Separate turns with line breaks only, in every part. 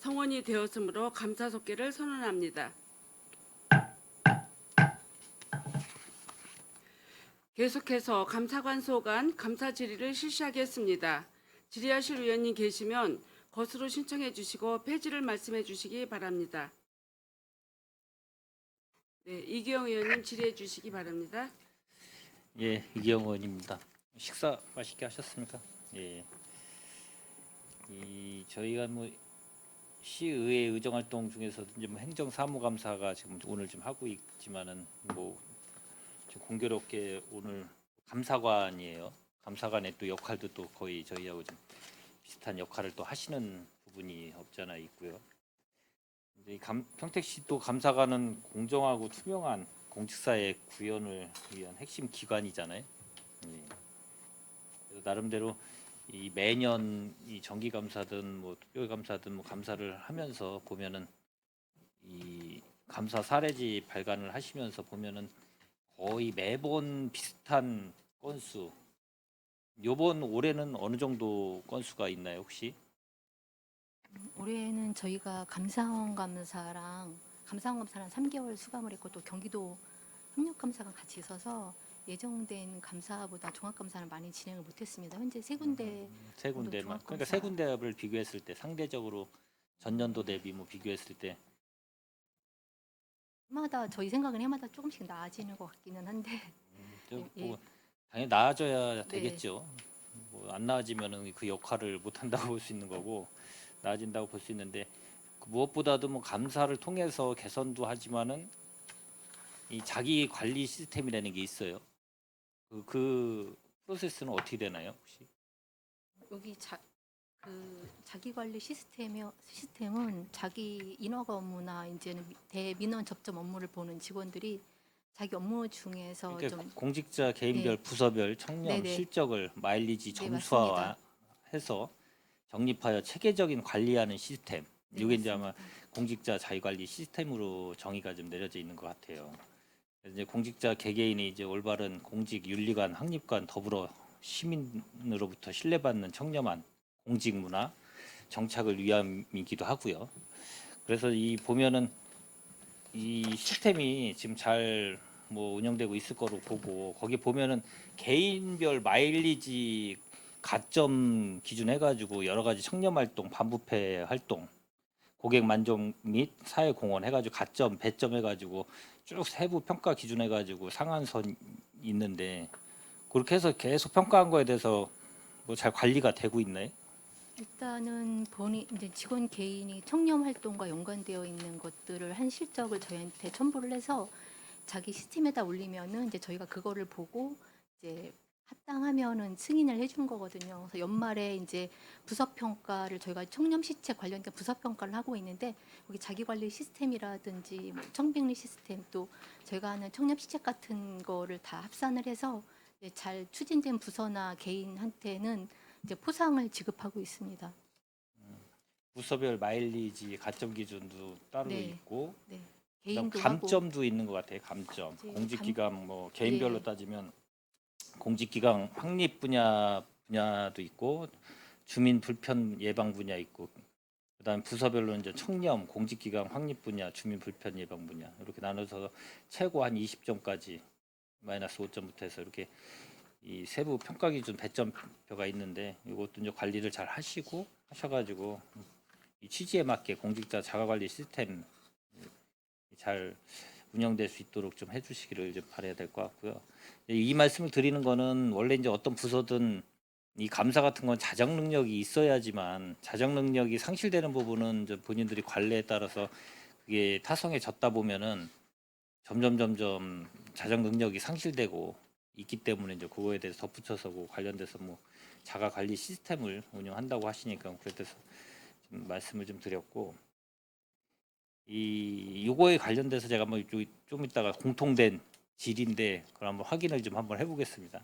성원이 되었으므로 감사속계를 선언합니다. 계속해서 감사관 소관 감사 질의를 실시하겠습니다. 질의하실 위원님 계시면 것으로 신청해 주시고 폐지를 말씀해 주시기 바랍니다. 네, 이기영 의원님 질의해 주시기 바랍니다.
예, 이기영 의원입니다. 식사 맛있게 하셨습니까? 예. 저희가 뭐 시의회 의정활동 중에서도 이제 뭐 행정사무감사가 지금 오늘 좀 하고 있지만은 뭐 좀 공교롭게 오늘 감사관이에요. 감사관의 또 역할도 또 거의 저희하고 좀 비슷한 역할을 또 하시는 부분이 없잖아 있고요. 근데 평택시 또 감사관은 공정하고 투명한 공직사회 구현을 위한 핵심 기관이잖아요. 예. 그래서 나름대로 이 매년 이 정기감사든 뭐 특별감사든 뭐 감사를 하면서 보면은 이 감사 사례지 발간을 하시면서 보면은 거의 매번 비슷한 건수. 요번 올해는 어느 정도 건수가 있나요 혹시?
올해는 저희가 감사원 감사랑 3개월 수감을 했고 또 경기도 협력감사가 같이 있어서 예정된 감사보다 종합감사는 많이 진행을 못했습니다. 현재 세 군데
세
정도
군데만. 그러니까
종합감사
세 군데를 비교했을 때 상대적으로 전년도 대비 뭐 비교했을 때
해마다 저희 생각은 해마다 조금씩 나아지는 것 같기는 한데
좀
예,
뭐 당연히 나아져야
네.
되겠죠. 뭐 안 나아지면은 그 역할을 못 한다고 볼 수 있는 거고 나아진다고 볼 수 있는데 그 무엇보다도 뭐 감사를 통해서 개선도 하지만은 이 자기 관리 시스템이라는 게 있어요. 그 프로세스는 어떻게 되나요, 혹시?
여기 자기 관리 시스템은 자기 인허가 업무나 이제는 대민원 접점 업무를 보는 직원들이 자기 업무 중에서
그러니까
좀
공직자 개인별
네,
부서별 청렴
네네
실적을 마일리지
네 맞습니다.
점수화해서 정립하여 체계적인 관리하는 시스템.
네
이게 이제 아마
맞습니다.
공직자 자기관리 시스템으로 정의가 좀 내려져 있는 것 같아요. 그래서 이제 공직자 개개인이 이제 올바른 공직 윤리관, 확립관 더불어 시민으로부터 신뢰받는 청렴한 공직 문화 정착을 위함이기도 하고요. 그래서 이 보면은 이 시스템이 지금 잘 뭐 운영되고 있을 거로 보고 거기 보면은 개인별 마일리지 가점 기준 해가지고 여러 가지 청렴 활동, 반부패 활동, 고객 만족 및 사회 공헌 해가지고 가점, 배점 해가지고 쭉 세부 평가 기준 해가지고 상한선 있는데 그렇게 해서 계속 평가한 거에 대해서 뭐 잘 관리가 되고 있나요?
일단은 본인 이제 직원 개인이 청렴 활동과 연관되어 있는 것들을 한 실적을 저희한테 첨부를 해서 자기 시스템에다 올리면은 이제 저희가 그거를 보고 이제 합당하면은 승인을 해주는 거거든요. 그래서 연말에 이제 부서 평가를 저희가 청렴 시체 관련된 부서 평가를 하고 있는데 여기 자기 관리 시스템이라든지 뭐 청백리 시스템 또 저희가 하는 청렴 시책 같은 거를 다 합산을 해서 이제 잘 추진된 부서나 개인한테는 이제 포상을 지급하고 있습니다.
부서별 마일리지 가점 기준도 따로
네,
있고
네.
그다음
개인도 하고
감점도 있는 것 같아요. 감점.
이제
공직기강 뭐 개인별로
예,
따지면 공직기강 확립 분야도 있고 주민 불편 예방 분야 있고 그다음 부서별로 이제 청렴, 공직기강 확립 분야, 주민 불편 예방 분야 이렇게 나눠서 최고 한 20점까지 마이너스 5점부터 해서 이렇게 이 세부 평가 기준 배점표가 있는데 이것도 이제 관리를 잘 하시고 하셔가지고 이 취지에 맞게 공직자 자가관리 시스템 잘 운영될 수 있도록 좀 해주시기를 좀 바라야 될 것 같고요. 이 말씀을 드리는 거는 원래 이제 어떤 부서든 이 감사 같은 건 자정 능력이 있어야지만 자정 능력이 상실되는 부분은 이제 본인들이 관례에 따라서 그게 타성해졌다 보면은 점점 자정 능력이 상실되고 있기 때문에 이제 그거에 대해서 덧붙여서 그 관련돼서 뭐 자가 관리 시스템을 운영한다고 하시니까 그래서 좀 말씀을 좀 드렸고 이 요거에 관련돼서 제가 뭐 좀 이따가 공통된 질인데 그걸 한번 확인을 좀 한번 해보겠습니다.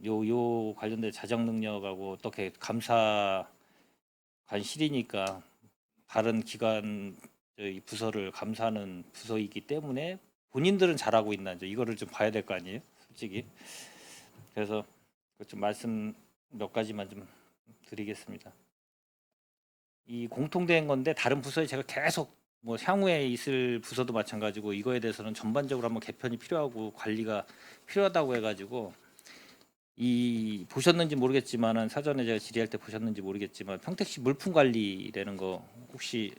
요 관련된 자정 능력하고 어떻게 감사관실이니까 다른 기관 저희 부서를 감사하는 부서이기 때문에 본인들은 잘하고 있나 이제 이거를 좀 봐야 될 거 아니에요, 솔직히. 그래서 그 좀 말씀 몇 가지만 좀 드리겠습니다. 이 공통된 건데 다른 부서에 제가 계속 뭐 향후에 있을 부서도 마찬가지고 이거에 대해서는 전반적으로 한번 개편이 필요하고 관리가 필요하다고 해가지고 이 보셨는지 모르겠지만은 사전에 제가 질의할 때 보셨는지 모르겠지만 평택시 물품 관리라는 거 혹시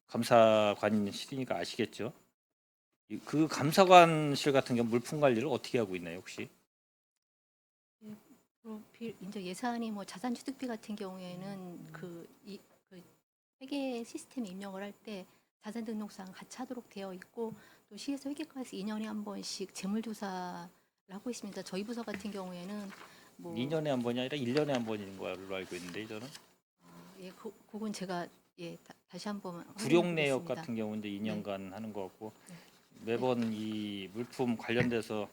감사관실이니까 아시겠죠? 그 감사관실 같은 경우 물품 관리를 어떻게 하고 있나요 혹시?
이제 예산이 뭐 자산취득비 같은 경우에는 그 회계 시스템 입력을 할 때 자산 등록상 같이 하도록 되어 있고 또 시에서 회계과에서 2년에 한 번씩 재물조사를 하고 있습니다. 저희 부서 같은 경우에는 뭐
2년에 한 번이 아니라 1년에 한 번인 걸로 알고 있는데 저는
예, 그건 제가 다시 한번
구룡 내역
확인해보겠습니다.
같은 경우는 이제 2년간 하는 거 같고
네.
매번 이 물품 관련돼서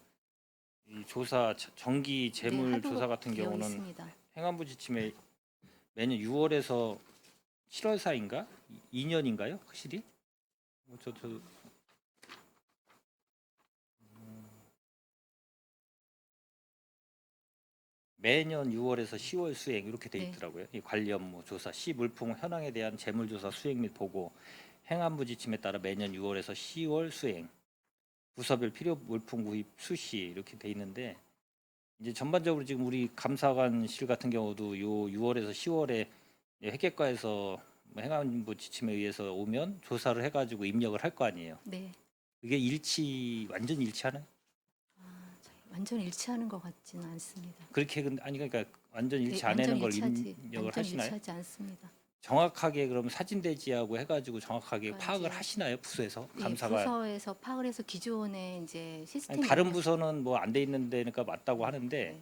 이 조사 정기 재물
하도록
조사 같은
되어
경우는
있습니다.
행안부 지침에 매년 6월에서 7월 사이인가 2년인가요 확실히? 저 매년 6월에서 10월 수행 이렇게 돼
네.
있더라고요. 이 관련 뭐 조사, 시 물품 현황에 대한 재물 조사 수행 및 보고 행안부 지침에 따라 매년 6월에서 10월 수행, 부서별 필요 물품 구입 수시 이렇게 돼 있는데 이제 전반적으로 지금 우리 감사관실 같은 경우도 요 6월에서 10월에 회계과에서 뭐 행안부 지침에 의해서 오면 조사를 해가지고 입력을 할 거 아니에요.
네.
그게 완전 일치하나요?
완전 일치하는 것 같지는 않습니다.
그렇게 아니 그러니까 완전
네,
일치 안
완전
하는 걸
일치하지,
입력을
완전
하시나요?
일치하지 않습니다.
정확하게 그럼 사진 대지하고 해가지고 정확하게
그러니까
파악을
이제
하시나요 부서에서
이
감사가?
부서에서 파악을 해서 기존에 이제
아니,
시스템이
다른
있는
부서는 뭐 안 돼 있는 데니까 맞다고 하는데
네.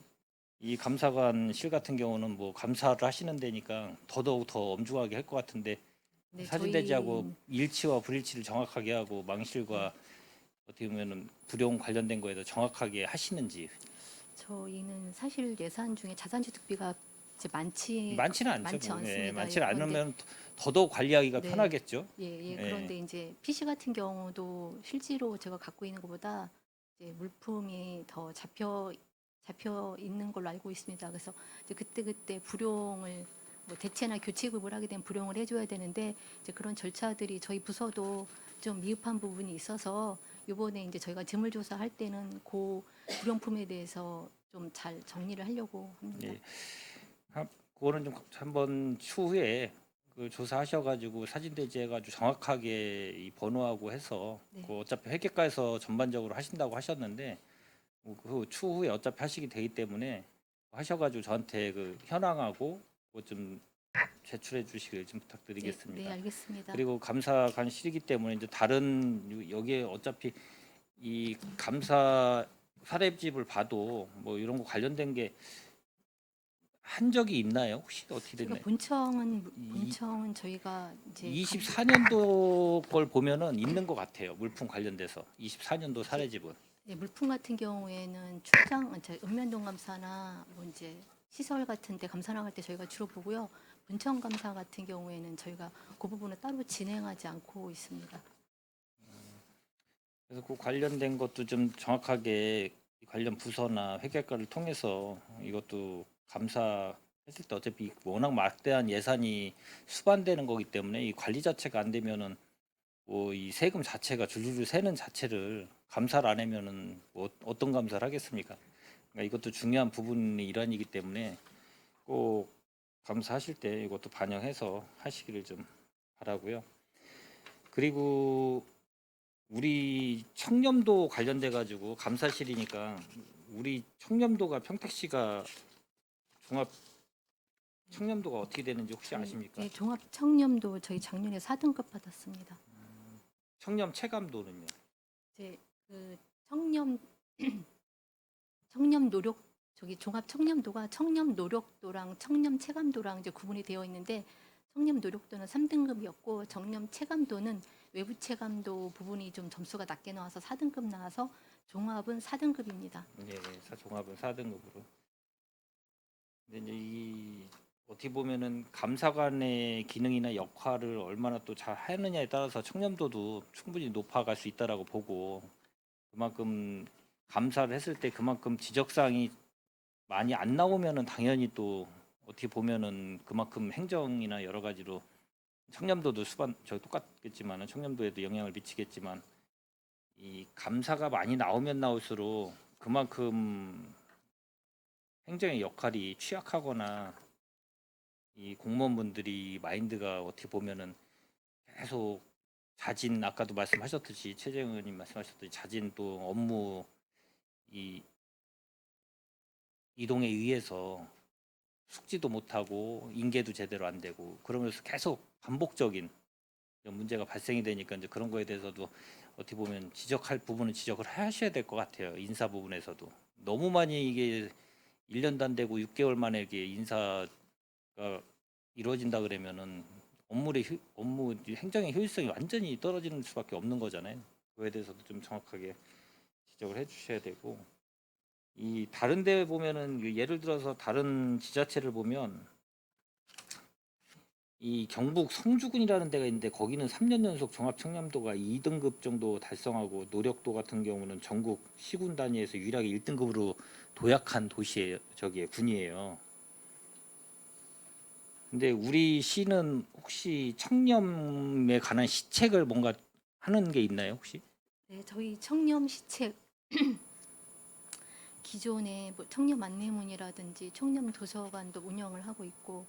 이 감사관실 같은 경우는 뭐 감사를 하시는 데니까 더더욱 더 엄중하게 할 것 같은데
네,
사진 대지하고 일치와 불일치를 정확하게 하고 망실과 어떻게 보면은 불용 관련된 거에도 정확하게 하시는지
저희는 사실 예산 중에 자산취득비가 이제
많지는 않죠.
많지
뭐. 예,
않습니다.
많지는
그런데
않으면 더더욱 관리하기가
네.
편하겠죠.
예,
예.
그런데 이제 PC 같은 경우도 실제로 제가 갖고 있는 것보다 이제 물품이 더 잡혀 있는 걸로 알고 있습니다. 그래서 이제 그때 불용을 뭐 대체나 교체 구입을 하게 되면 불용을 해줘야 되는데 이제 그런 절차들이 저희 부서도 좀 미흡한 부분이 있어서 이번에 이제 저희가 재물조사 할 때는 그 불용품에 대해서 좀 잘 정리를 하려고 합니다.
예. 그거는 좀 한번 추후에 그 조사하셔가지고 사진 대지해가지고 정확하게 이 번호하고 해서
네.
그 어차피 회계과에서 전반적으로 하신다고 하셨는데 그 추후에 어차피 하시게 되기 때문에 하셔가지고 저한테 그 현황하고 그거 좀 제출해 주시길 좀
네,
부탁드리겠습니다.
알겠습니다.
그리고 감사관실이기 때문에 이제 다른 여기에 어차피 이 감사 사례집을 봐도 뭐 이런 거 관련된 게 한 적이 있나요? 혹시 어떻게
저희가
됐나요?
본청은 저희가 이제
24년도 걸 보면은 있는 것 같아요. 물품 관련돼서 24년도 사례집은.
물품 같은 경우에는 읍면동 감사나 뭐 이제 시설 같은 데 감사 나갈 때 저희가 주로 보고요. 본청 감사 같은 경우에는 저희가 그 부분을 따로 진행하지 않고 있습니다.
그래서 그 관련된 것도 좀 정확하게 관련 부서나 회계과를 통해서 이것도 감사했을 때 어차피 워낙 막대한 예산이 수반되는 거기 때문에 이 관리 자체가 안 되면은 뭐 이 세금 자체가 줄줄줄 새는 자체를 감사를 안 하면은 뭐 어떤 감사를 하겠습니까? 그러니까 이것도 중요한 부분이 일환이기 때문에 꼭 감사하실 때 이것도 반영해서 하시기를 좀 바라고요. 그리고 우리 청렴도 관련돼 가지고 감사실이니까 우리 청렴도가 평택시가 종합 청렴도가 어떻게 되는지 혹시 아십니까?
네, 종합 청렴도 저희 작년에 4등급 받았습니다.
청렴 체감도는요?
이제 그 청렴 청렴 노력 저기 종합 청렴도가 청렴 노력도랑 청렴 체감도랑 이제 구분이 되어 있는데 청렴 노력도는 3등급이었고 청렴 체감도는 외부 체감도 부분이 좀 점수가 낮게 나와서 4등급 나와서 종합은 4등급입니다.
예, 종합은 4등급으로. 근데 이제 이 어떻게 보면은 감사관의 기능이나 역할을 얼마나 또 잘 하느냐에 따라서 청렴도도 충분히 높아갈 수 있다라고 보고 그만큼 감사를 했을 때 그만큼 지적사항이 많이 안 나오면은 당연히 또 어떻게 보면은 그만큼 행정이나 여러 가지로 청렴도도 수반 저 똑같겠지만은 청렴도에도 영향을 미치겠지만 이 감사가 많이 나오면 나올수록 그만큼 행정의 역할이 취약하거나 이 공무원분들이 마인드가 어떻게 보면은 계속 자진 아까도 말씀하셨듯이 최재형 의원님 말씀하셨듯이 자진 또 업무 이 이동에 의해서 숙지도 못하고 인계도 제대로 안 되고 그러면서 계속 반복적인 이런 문제가 발생이 되니까 이제 그런 거에 대해서도 어떻게 보면 지적할 부분은 지적을 하셔야 될 것 같아요. 인사 부분에서도 너무 많이 이게 1년도 안 되고 6개월 만에 이게 인사가 이루어진다 그러면은 업무 행정의 효율성이 완전히 떨어지는 수밖에 없는 거잖아요. 그거에 대해서도 좀 정확하게 지적을 해주셔야 되고 이 다른 데 보면은 예를 들어서 다른 지자체를 보면 이 경북 성주군이라는 데가 있는데 거기는 3년 연속 종합 청렴도가 2등급 정도 달성하고 노력도 같은 경우는 전국 시군 단위에서 유일하게 1등급으로 도약한 도시예요. 저기에 군이에요. 근데 우리 시는 혹시 청렴에 관한 시책을 뭔가 하는 게 있나요, 혹시?
네, 저희 청렴 시책 기존에 뭐 청렴 안내문이라든지 청렴 도서관도 운영을 하고 있고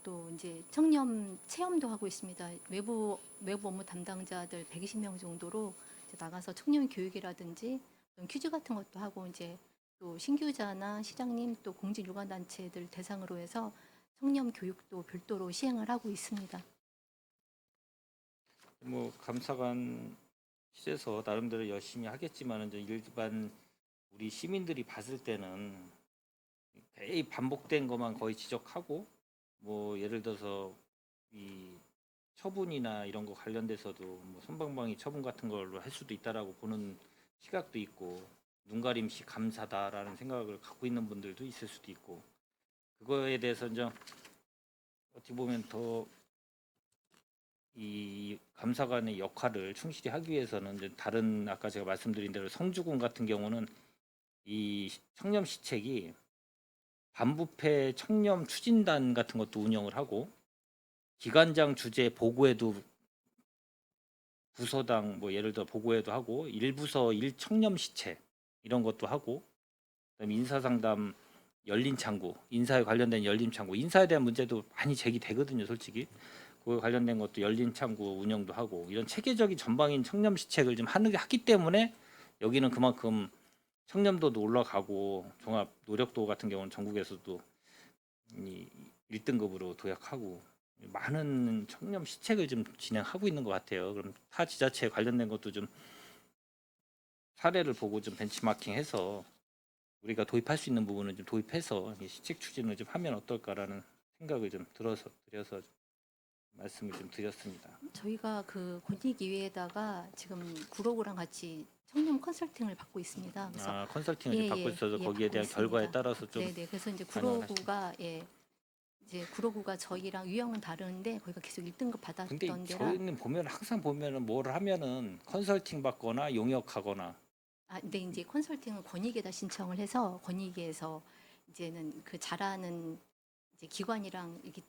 또 이제 청렴 체험도 하고 있습니다. 외부 업무 담당자들 120명 정도로 이제 나가서 청렴 교육이라든지 퀴즈 같은 것도 하고 이제 또 신규자나 시장님 또 공직 유관 단체들 대상으로 해서 청렴 교육도 별도로 시행을 하고 있습니다.
뭐 감사관 실에서 나름대로 열심히 하겠지만 이제 일반 우리 시민들이 봤을 때는 매일 반복된 것만 거의 지적하고 뭐 예를 들어서 이 처분이나 이런 거 관련돼서도 뭐 솜방망이 처분 같은 걸로 할 수도 있다라고 보는 시각도 있고 눈가림식 감사다라는 생각을 갖고 있는 분들도 있을 수도 있고 그거에 대해서 이제 어떻게 보면 더 이 감사관의 역할을 충실히 하기 위해서는 이제 다른 아까 제가 말씀드린 대로 성주군 같은 경우는 이 청렴 시책이 반부패 청렴 추진단 같은 것도 운영을 하고 기관장 주재 보고에도 부서당 뭐 예를 들어 보고에도 하고 일부서 일청렴 시책 이런 것도 하고 그다음에 인사상담 열린 창구 인사에 관련된 열린 창구 인사에 대한 문제도 많이 제기되거든요 솔직히 그거 관련된 것도 열린 창구 운영도 하고 이런 체계적인 전방인 청렴 시책을 좀 하기 때문에 여기는 그만큼 청렴도도 올라가고 종합 노력도 같은 경우는 전국에서도 이 1등급으로 도약하고 많은 청렴 시책을 좀 진행하고 있는 것 같아요. 그럼 타 지자체에 관련된 것도 좀 사례를 보고 좀 벤치마킹해서 우리가 도입할 수 있는 부분은 좀 도입해서 이 시책 추진을 좀 하면 어떨까라는 생각을 좀 드려서 말씀을 좀 드렸습니다.
저희가 그 권익위에다가 지금 구로구랑 같이 청렴 컨설팅을 받고 있습니다. 그래서
컨설팅을 좀 받고 있어서 거기에
받고
대한
있습니다.
결과에 따라서 좀
네네. 그래서 이제
반영을
구로구가 이제 구로구가 저희랑 유형은 다른데 거기가 계속 1등급
근데
받았던 데라.
저희는 보면 항상 보면은 뭘 하면은 컨설팅 받거나 용역하거나
근데 이제 컨설팅은 권익위에다 신청을 해서 권익위에서 이제는 그 잘하는 이제 기관이랑 이렇게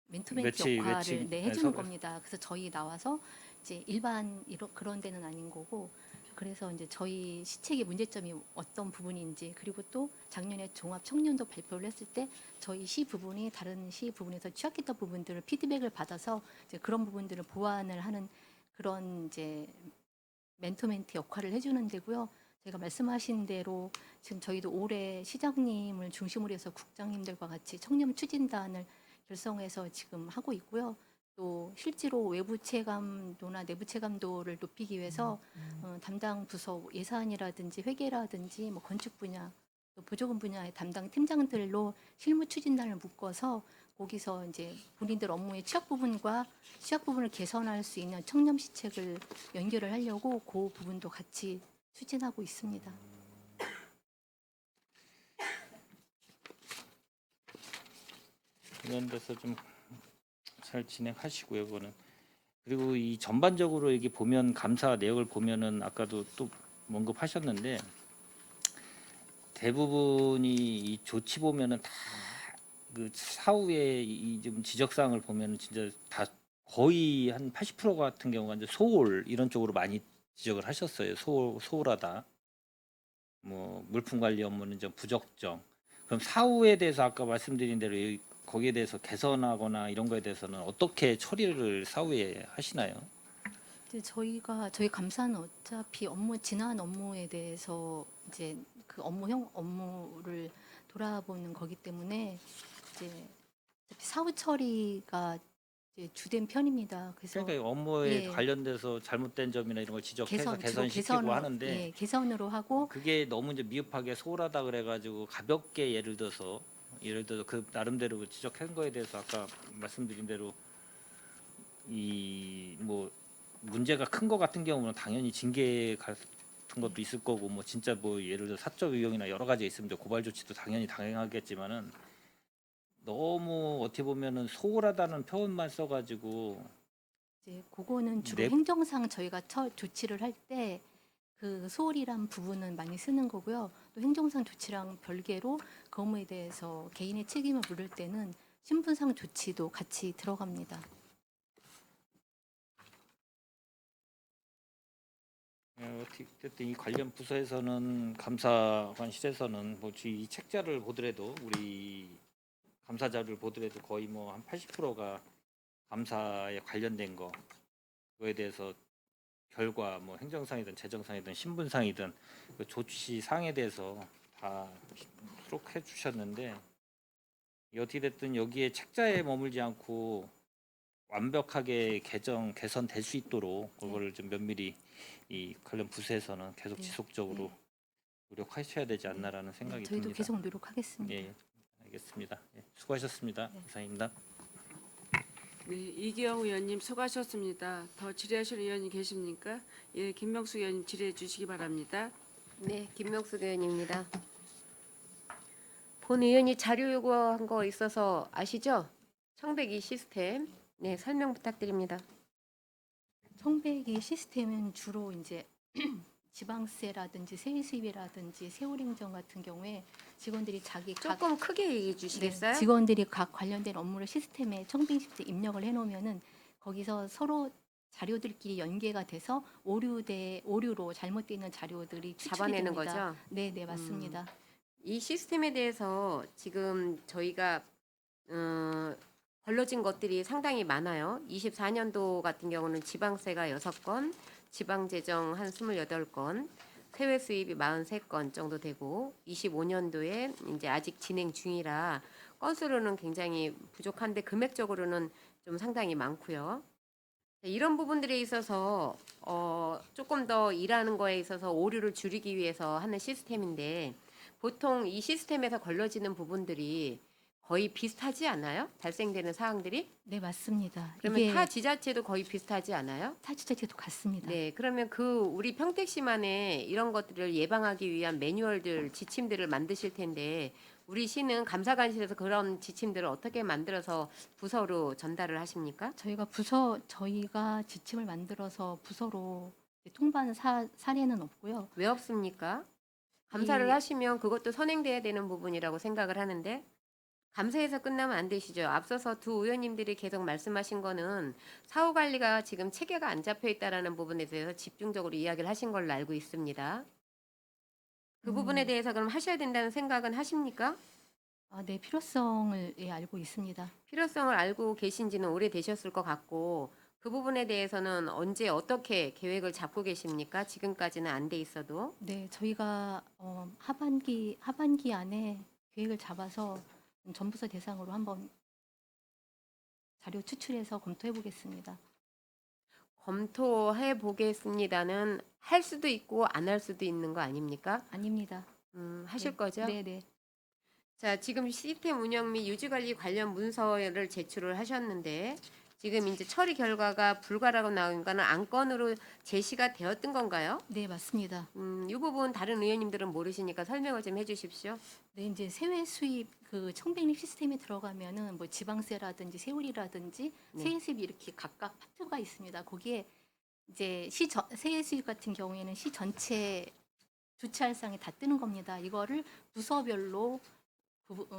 멘토멘티 역할을 해주는 겁니다. 그래서 저희 나와서 이제 일반 그런 데는 아닌 거고 그래서 이제 저희 시책의 문제점이 어떤 부분인지 그리고 또 작년에 종합 청년도 발표를 했을 때 저희 시 부분이 다른 시 부분에서 취약했던 부분들을 피드백을 받아서 이제 그런 부분들을 보완을 하는 그런 이제 멘토멘티 역할을 해주는 데고요. 제가 말씀하신 대로 지금 저희도 올해 시장님을 중심으로 해서 국장님들과 같이 청렴 추진단을 결성해서 지금 하고 있고요. 또 실제로 외부 체감도나 내부 체감도를 높이기 위해서 담당 부서 예산이라든지 회계라든지 뭐 건축 분야 또 보조금 분야의 담당 팀장들로 실무 추진단을 묶어서 거기서 이제 본인들 업무의 취약 부분을 개선할 수 있는 청렴 시책을 연결을 하려고 그 부분도 같이 추진하고 있습니다.
이런 데서 좀 잘 진행하시고요, 그거는. 그리고 이 전반적으로 이게 보면 감사 내역을 보면은 아까도 또 언급하셨는데 대부분이 이 조치 보면은 다 그 사후에 이 좀 지적사항을 보면은 진짜 다 거의 한 80% 같은 경우가 이제 소홀 이런 쪽으로 많이 지적을 하셨어요. 소홀하다. 뭐 물품 관리 업무는 좀 부적정. 그럼 사후에 대해서 아까 말씀드린 대로 거기에 대해서 개선하거나 이런 거에 대해서는 어떻게 처리를 사후에 하시나요?
이제 저희 감사는 어차피 지난 업무에 대해서 이제 그 업무를 돌아보는 거기 때문에 이제 어차피 사후 처리가 이제 주된 편입니다. 그래서
그러니까 이 업무에
예,
관련돼서 잘못된 점이나 이런 걸 지적해서
주로
개선시키고 하는데
개선으로 하고
그게 너무 이제 미흡하게 소홀하다 그래가지고 가볍게 예를 들어서 그 나름대로 지적한 거에 대해서 아까 말씀드린 대로 이 뭐 문제가 큰 거 같은 경우는 당연히 징계 같은 것도 있을 거고 뭐 진짜 뭐 예를 들어 사적 유형이나 여러 가지 있으면 고발 조치도 당연히 당연하겠지만은 너무 어떻게 보면은 소홀하다는 표현만 써가지고
이제 그거는 주로
내
행정상 저희가 조치를 할 때 그 소홀이란 부분은 많이 쓰는 거고요. 또 행정상 조치랑 별개로 그 업무에 대해서 개인의 책임을 물을 때는 신분상 조치도 같이 들어갑니다.
어쨌든 이 관련 부서에서는 감사관실에서는 뭐 이 책자를 보더라도 우리 감사자를 보더라도 거의 뭐 한 80%가 감사에 관련된 그거에 대해서 결과 뭐 행정상이든 재정상이든 신분상이든 그 조치 사항에 대해서 다 수록해 주셨는데 어떻게 됐든 여기에 책자에 머물지 않고 완벽하게 개선될 수 있도록 그거를 좀 면밀히 이 관련 부서에서는 계속
네,
지속적으로
네,
노력하셔야 되지 않나라는 생각이
저희도
듭니다.
계속 노력하겠습니다.
예, 알겠습니다. 예, 수고하셨습니다.
네.
이상입니다.
네, 이기영 의원님 수고하셨습니다. 더 질의하실 의원이 계십니까? 예, 김명수 의원님 질의해 주시기 바랍니다.
네, 김명숙 의원입니다. 본 의원이 자료 요구한 거 있어서 아시죠? 청백이 시스템. 네, 설명 부탁드립니다.
청백이 시스템은 주로 이제 지방세라든지 세수입이라든지 세월행정 같은 경우에 직원들이
조금 크게 얘기해 주시겠어요?
직원들이 각 관련된 업무를 시스템에 청백 시스템 입력을 해놓으면은 거기서 서로 자료들끼리 연계가 돼서 오류로 잘못되어 있는 자료들이 추출이
잡아내는
됩니다.
거죠?
네, 네, 맞습니다.
이 시스템에 대해서 지금 저희가 걸러진 것들이 상당히 많아요. 24년도 같은 경우는 지방세가 6건, 지방재정 한 28건, 세외 수입이 43건 정도 되고 25년도에 이제 아직 진행 중이라 건수로는 굉장히 부족한데 금액적으로는 좀 상당히 많고요. 이런 부분들에 있어서 조금 더 일하는 거에 있어서 오류를 줄이기 위해서 하는 시스템인데 보통 이 시스템에서 걸러지는 부분들이 거의 비슷하지 않아요? 발생되는 사항들이?
네, 맞습니다.
그러면
이게
타 지자체도 거의 비슷하지 않아요?
타지자체도 같습니다.
네, 그러면 우리 평택시만에 이런 것들을 예방하기 위한 매뉴얼들, 지침들을 만드실 텐데 우리 시는 감사관실에서 그런 지침들을 어떻게 만들어서 부서로 전달을 하십니까?
저희가 지침을 만들어서 부서로 통보한 사례는 없고요.
왜 없습니까? 감사를
이-
하시면 그것도 선행돼야 되는 부분이라고 생각을 하는데 감사해서 끝나면 안 되시죠. 앞서서 두 의원님들이 계속 말씀하신 거는 사후 관리가 지금 체계가 안 잡혀 있다라는 부분에 대해서 집중적으로 이야기를 하신 걸로 알고 있습니다. 그 부분에 대해서 그럼 하셔야 된다는 생각은 하십니까?
네, 필요성을 알고 있습니다.
필요성을 알고 계신지는 오래되셨을 것 같고 그 부분에 대해서는 언제 어떻게 계획을 잡고 계십니까? 지금까지는 안 돼 있어도.
네, 저희가 하반기 안에 계획을 잡아서 전부서 대상으로 한번 자료 추출해서 검토해 보겠습니다.
검토해 보겠습니다는 할 수도 있고 안 할 수도 있는 거 아닙니까?
아닙니다.
하실 거죠?
네, 네.
자, 지금 시스템 운영 및 유지 관리 관련 문서를 제출을 하셨는데 지금 이제 처리 결과가 불가라고 나온 거는 안건으로 제시가 되었던 건가요?
네, 맞습니다.
이 부분 다른 의원님들은 모르시니까 설명을 좀 해주십시오.
네, 이제 세외 수입 그 청백립 시스템에 들어가면은 뭐 지방세라든지 세율이라든지
네.
세외 수입이 이렇게 각각 파트가 있습니다. 거기에 이제 세외 수입 같은 경우에는 시 전체 조치할 사항이 다 뜨는 겁니다. 이거를 부서별로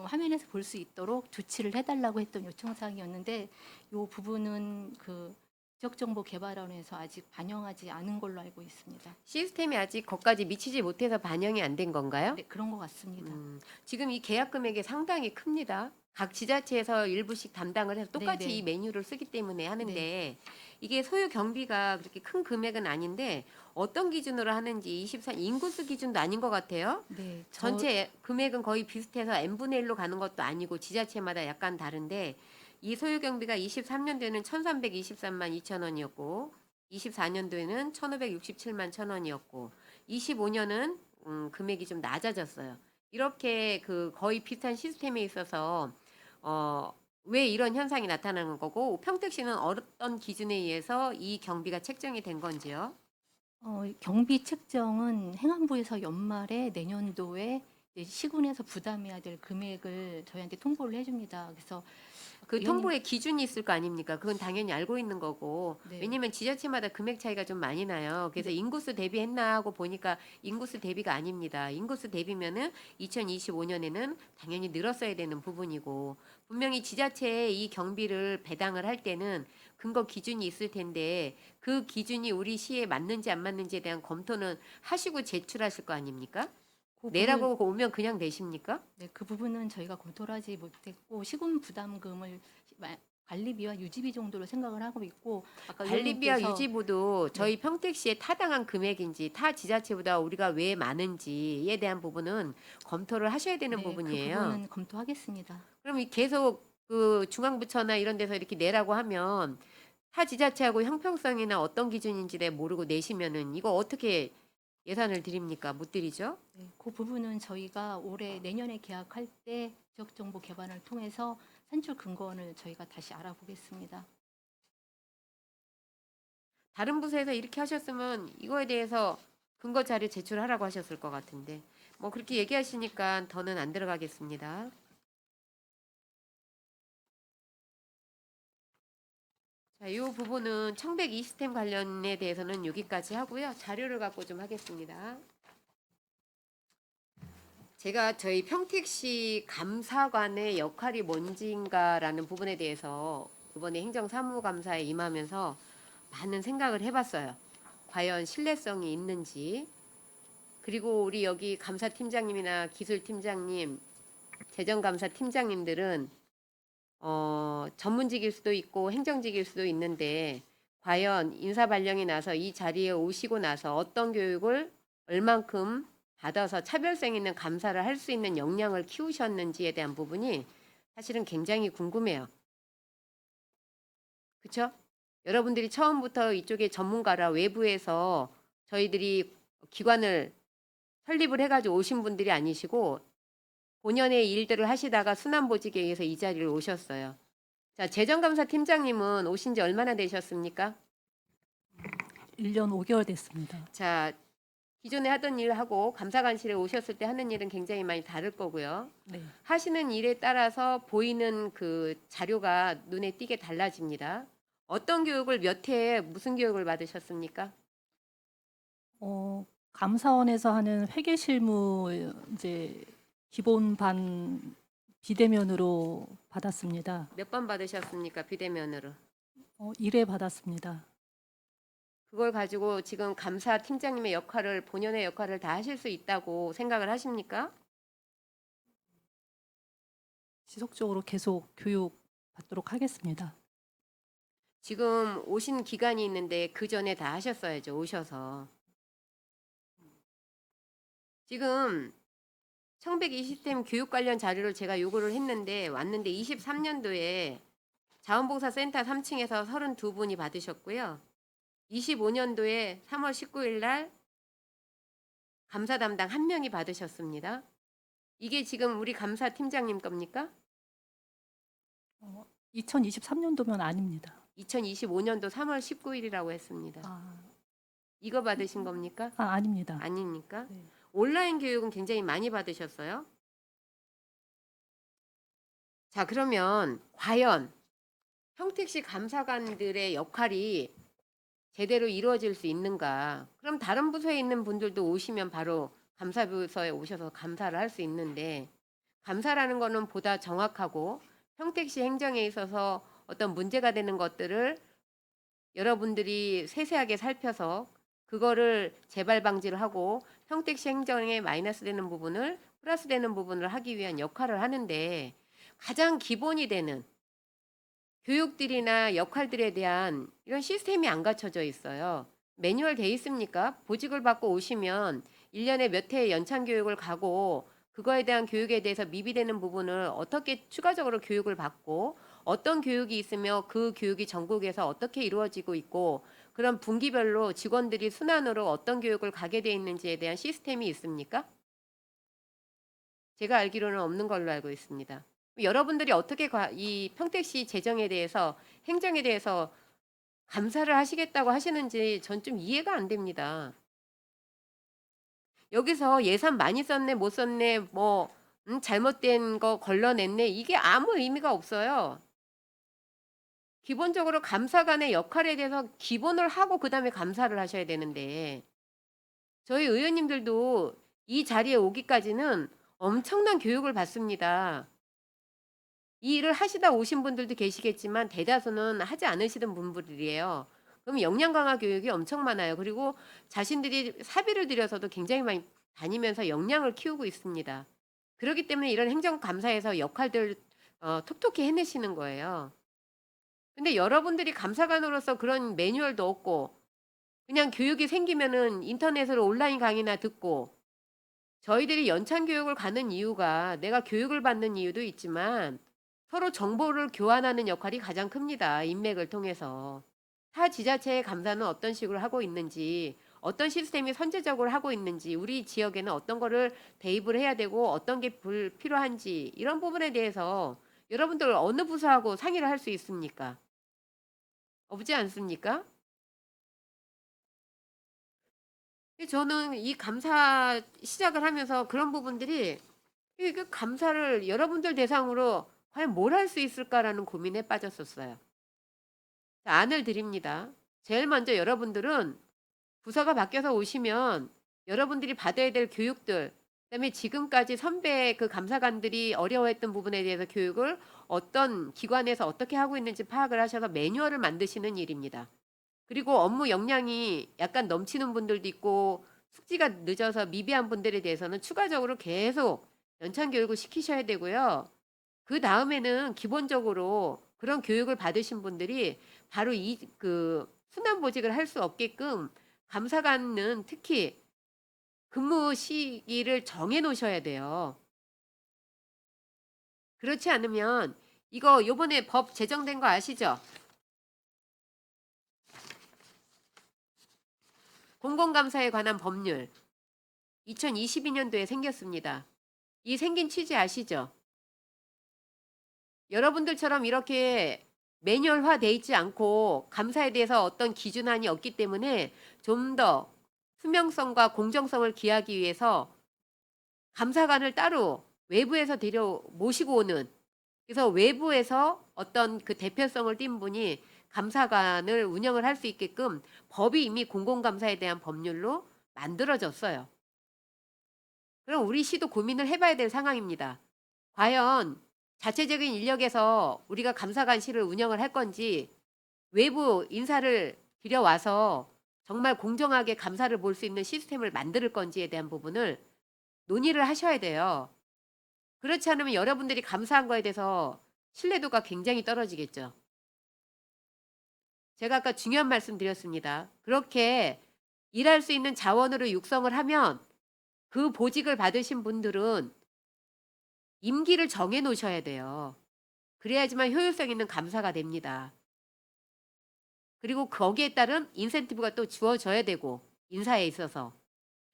화면에서 볼 수 있도록 조치를 해달라고 했던 요청사항이었는데 이 부분은 그 지역정보개발원에서 아직 반영하지 않은 걸로 알고 있습니다.
시스템이 아직 거기까지 미치지 못해서 반영이 안 된 건가요?
네, 그런 것 같습니다.
지금 이 계약 금액이 상당히 큽니다. 각 지자체에서 일부씩 담당을 해서 똑같이
네네.
이 메뉴를 쓰기 때문에 하는데 이게 소요 경비가 그렇게 큰 금액은 아닌데 어떤 기준으로 하는지 24 인구수 기준도 아닌 것 같아요.
네,
전체 금액은 거의 비슷해서 n분의 1로 가는 것도 아니고 지자체마다 약간 다른데 이 소요 경비가 23년도에는 1,323만 2천 원이었고 24년도에는 1,567만 1천 원이었고 25년은 금액이 좀 낮아졌어요. 이렇게 그 거의 비슷한 시스템에 있어서 왜 이런 현상이 나타나는 거고 평택시는 어떤 기준에 의해서 이 경비가 책정이 된 건지요?
경비 책정은 행안부에서 연말에 내년도에 이제 시군에서 부담해야 될 금액을 저희한테 통보를 해줍니다. 그래서
그
위원님-
통보에 기준이 있을 거 아닙니까? 그건 당연히 알고 있는 거고.
네.
왜냐면 지자체마다 금액 차이가 좀 많이 나요. 그래서 인구수 대비했나 하고 보니까 인구수 대비가 아닙니다. 인구수 대비면은 2025년에는 당연히 늘었어야 되는 부분이고 분명히 지자체에 이 경비를 배당을 할 때는 근거 기준이 있을 텐데 그 기준이 우리 시에 맞는지 안 맞는지에 대한 검토는 하시고 제출하실 거 아닙니까?
그 부분-
내라고 오면 그냥 내십니까?
네, 그 부분은 저희가 검토를 하지 못했고 시군 부담금을 관리비와 유지비 정도로 생각을 하고 있고 아까
관리비와
의원님께서
유지보도 저희 평택시에 타당한 금액인지 타 지자체보다 우리가 왜 많은지에 대한 부분은 검토를 하셔야 되는
네,
부분이에요.
그 부분은 검토하겠습니다.
그럼 계속 그 중앙부처나 이런 데서 이렇게 내라고 하면 타 지자체하고 형평성이나 어떤 기준인지 모르고 내시면은 이거 어떻게 예산을 드립니까? 못 드리죠?
네, 그 부분은 저희가 올해 내년에 계약할 때 지역정보 개발을 통해서 산출 근거원을 저희가 다시 알아보겠습니다.
다른 부서에서 이렇게 하셨으면 이거에 대해서 근거 자료 제출하라고 하셨을 것 같은데 뭐 그렇게 얘기하시니까 더는 안 들어가겠습니다. 자, 이 부분은 청백 이시스템 관련에 대해서는 여기까지 하고요. 자료를 갖고 좀 하겠습니다. 제가 저희 평택시 감사관의 역할이 뭔지인가라는 부분에 대해서 이번에 행정사무감사에 임하면서 많은 생각을 해봤어요. 과연 신뢰성이 있는지. 그리고 우리 여기 감사팀장님이나 기술팀장님, 재정감사팀장님들은 전문직일 수도 있고 행정직일 수도 있는데 과연 인사 발령이 나서 이 자리에 오시고 나서 어떤 교육을 얼만큼 받아서 차별성 있는 감사를 할 수 있는 역량을 키우셨는지에 대한 부분이 사실은 굉장히 궁금해요. 그렇죠? 여러분들이 처음부터 이쪽에 전문가라 외부에서 저희들이 기관을 설립을 해가지고 오신 분들이 아니시고 본연의 일들을 하시다가 순환보직에 의해서 이 자리를 오셨어요. 자, 재정감사 팀장님은 오신 지 얼마나 되셨습니까?
1년 5개월 됐습니다.
자, 기존에 하던 일하고 감사관실에 오셨을 때 하는 일은 굉장히 많이 다를 거고요.
네.
하시는 일에 따라서 보이는 그 자료가 눈에 띄게 달라집니다. 어떤 교육을 몇 회에 무슨 교육을 받으셨습니까?
감사원에서 하는 회계 실무 이제 기본 반 비대면으로 받았습니다.
몇 번 받으셨습니까? 비대면으로.
1회 받았습니다.
그걸 가지고 지금 감사 팀장님의 역할을 본연의 역할을 다 하실 수 있다고 생각을 하십니까?
지속적으로 계속 교육 받도록 하겠습니다.
지금 오신 기간이 있는데 그 전에 다 하셨어야죠. 오셔서. 지금 청백 이시스템 교육 관련 자료를 제가 요구를 했는데 왔는데 23년도에 자원봉사센터 3층에서 32분이 받으셨고요. 25년도에 3월 19일 날 감사 담당 1명이 받으셨습니다. 이게 지금 우리 감사 팀장님 겁니까?
2023년도면 아닙니다.
2025년도 3월 19일이라고 했습니다. 이거 받으신 겁니까?
아닙니다.
아닙니까?
네.
온라인 교육은 굉장히 많이 받으셨어요. 자, 그러면 과연 평택시 감사관들의 역할이 제대로 이루어질 수 있는가? 그럼 다른 부서에 있는 분들도 오시면 바로 감사부서에 오셔서 감사를 할 수 있는데 감사라는 거는 보다 정확하고 평택시 행정에 있어서 어떤 문제가 되는 것들을 여러분들이 세세하게 살펴서 그거를 재발 방지를 하고 평택시 행정에 마이너스 되는 부분을 플러스 되는 부분을 하기 위한 역할을 하는데 가장 기본이 되는 교육들이나 역할들에 대한 이런 시스템이 안 갖춰져 있어요. 매뉴얼 돼 있습니까? 보직을 받고 오시면 1년에 몇 회 연찬 교육을 가고 그거에 대한 교육에 대해서 미비되는 부분을 어떻게 추가적으로 교육을 받고 어떤 교육이 있으며 그 교육이 전국에서 어떻게 이루어지고 있고 그런 분기별로 직원들이 순환으로 어떤 교육을 가게 돼 있는지에 대한 시스템이 있습니까? 제가 알기로는 없는 걸로 알고 있습니다. 여러분들이 어떻게 이 평택시 재정에 대해서 행정에 대해서 감사를 하시겠다고 하시는지 전 좀 이해가 안 됩니다. 여기서 예산 많이 썼네 못 썼네 뭐 잘못된 거 걸러냈네 이게 아무 의미가 없어요. 기본적으로 감사관의 역할에 대해서 기본을 하고 그다음에 감사를 하셔야 되는데 저희 의원님들도 이 자리에 오기까지는 엄청난 교육을 받습니다. 이 일을 하시다 오신 분들도 계시겠지만 대다수는 하지 않으시던 분들이에요. 그럼 역량 강화 교육이 엄청 많아요. 그리고 자신들이 사비를 들여서도 굉장히 많이 다니면서 역량을 키우고 있습니다. 그렇기 때문에 이런 행정감사에서 역할들 톡톡히 해내시는 거예요. 근데 여러분들이 감사관으로서 그런 매뉴얼도 없고 그냥 교육이 생기면은 인터넷으로 온라인 강의나 듣고 저희들이 연찬 교육을 가는 이유가 내가 교육을 받는 이유도 있지만 서로 정보를 교환하는 역할이 가장 큽니다. 인맥을 통해서. 타 지자체의 감사는 어떤 식으로 하고 있는지, 어떤 시스템이 선제적으로 하고 있는지, 우리 지역에는 어떤 거를 대입을 해야 되고 어떤 게 필요한지 이런 부분에 대해서 여러분들 어느 부서하고 상의를 할 수 있습니까? 없지 않습니까? 저는 이 감사 시작을 하면서 그런 부분들이 이 감사를 여러분들 대상으로 과연 뭘 할 수 있을까라는 고민에 빠졌었어요. 자, 안을 드립니다. 제일 먼저 여러분들은 부서가 바뀌어서 오시면 여러분들이 받아야 될 교육들, 그다음에 지금까지 선배 그 감사관들이 어려워했던 부분에 대해서 교육을 어떤 기관에서 어떻게 하고 있는지 파악을 하셔서 매뉴얼을 만드시는 일입니다. 그리고 업무 역량이 약간 넘치는 분들도 있고 숙지가 늦어서 미비한 분들에 대해서는 추가적으로 계속 연찬 교육을 시키셔야 되고요. 그 다음에는 기본적으로 그런 교육을 받으신 분들이 바로 그 순환 보직을 할 수 없게끔 감사관은 특히 근무 시기를 정해 놓으셔야 돼요. 그렇지 않으면 이거 요번에 법 제정된 거 아시죠? 공공감사에 관한 법률 2022년도에 생겼습니다. 이 생긴 취지 아시죠? 여러분들처럼 이렇게 매뉴얼화 돼 있지 않고 감사에 대해서 어떤 기준안이 없기 때문에 좀 더 투명성과 공정성을 기하기 위해서 감사관을 따로 외부에서 모시고 오는 그래서 외부에서 어떤 그 대표성을 띈 분이 감사관을 운영을 할 수 있게끔 법이 이미 공공감사에 대한 법률로 만들어졌어요. 그럼 우리 시도 고민을 해봐야 될 상황입니다. 과연 자체적인 인력에서 우리가 감사관실을 운영을 할 건지 외부 인사를 들여와서 정말 공정하게 감사를 볼 수 있는 시스템을 만들 건지에 대한 부분을 논의를 하셔야 돼요. 그렇지 않으면 여러분들이 감사한 거에 대해서 신뢰도가 굉장히 떨어지겠죠. 제가 아까 중요한 말씀 드렸습니다. 그렇게 일할 수 있는 자원으로 육성을 하면 그 보직을 받으신 분들은 임기를 정해 놓으셔야 돼요. 그래야지만 효율성 있는 감사가 됩니다. 그리고 거기에 따른 인센티브가 또 주어져야 되고 인사에 있어서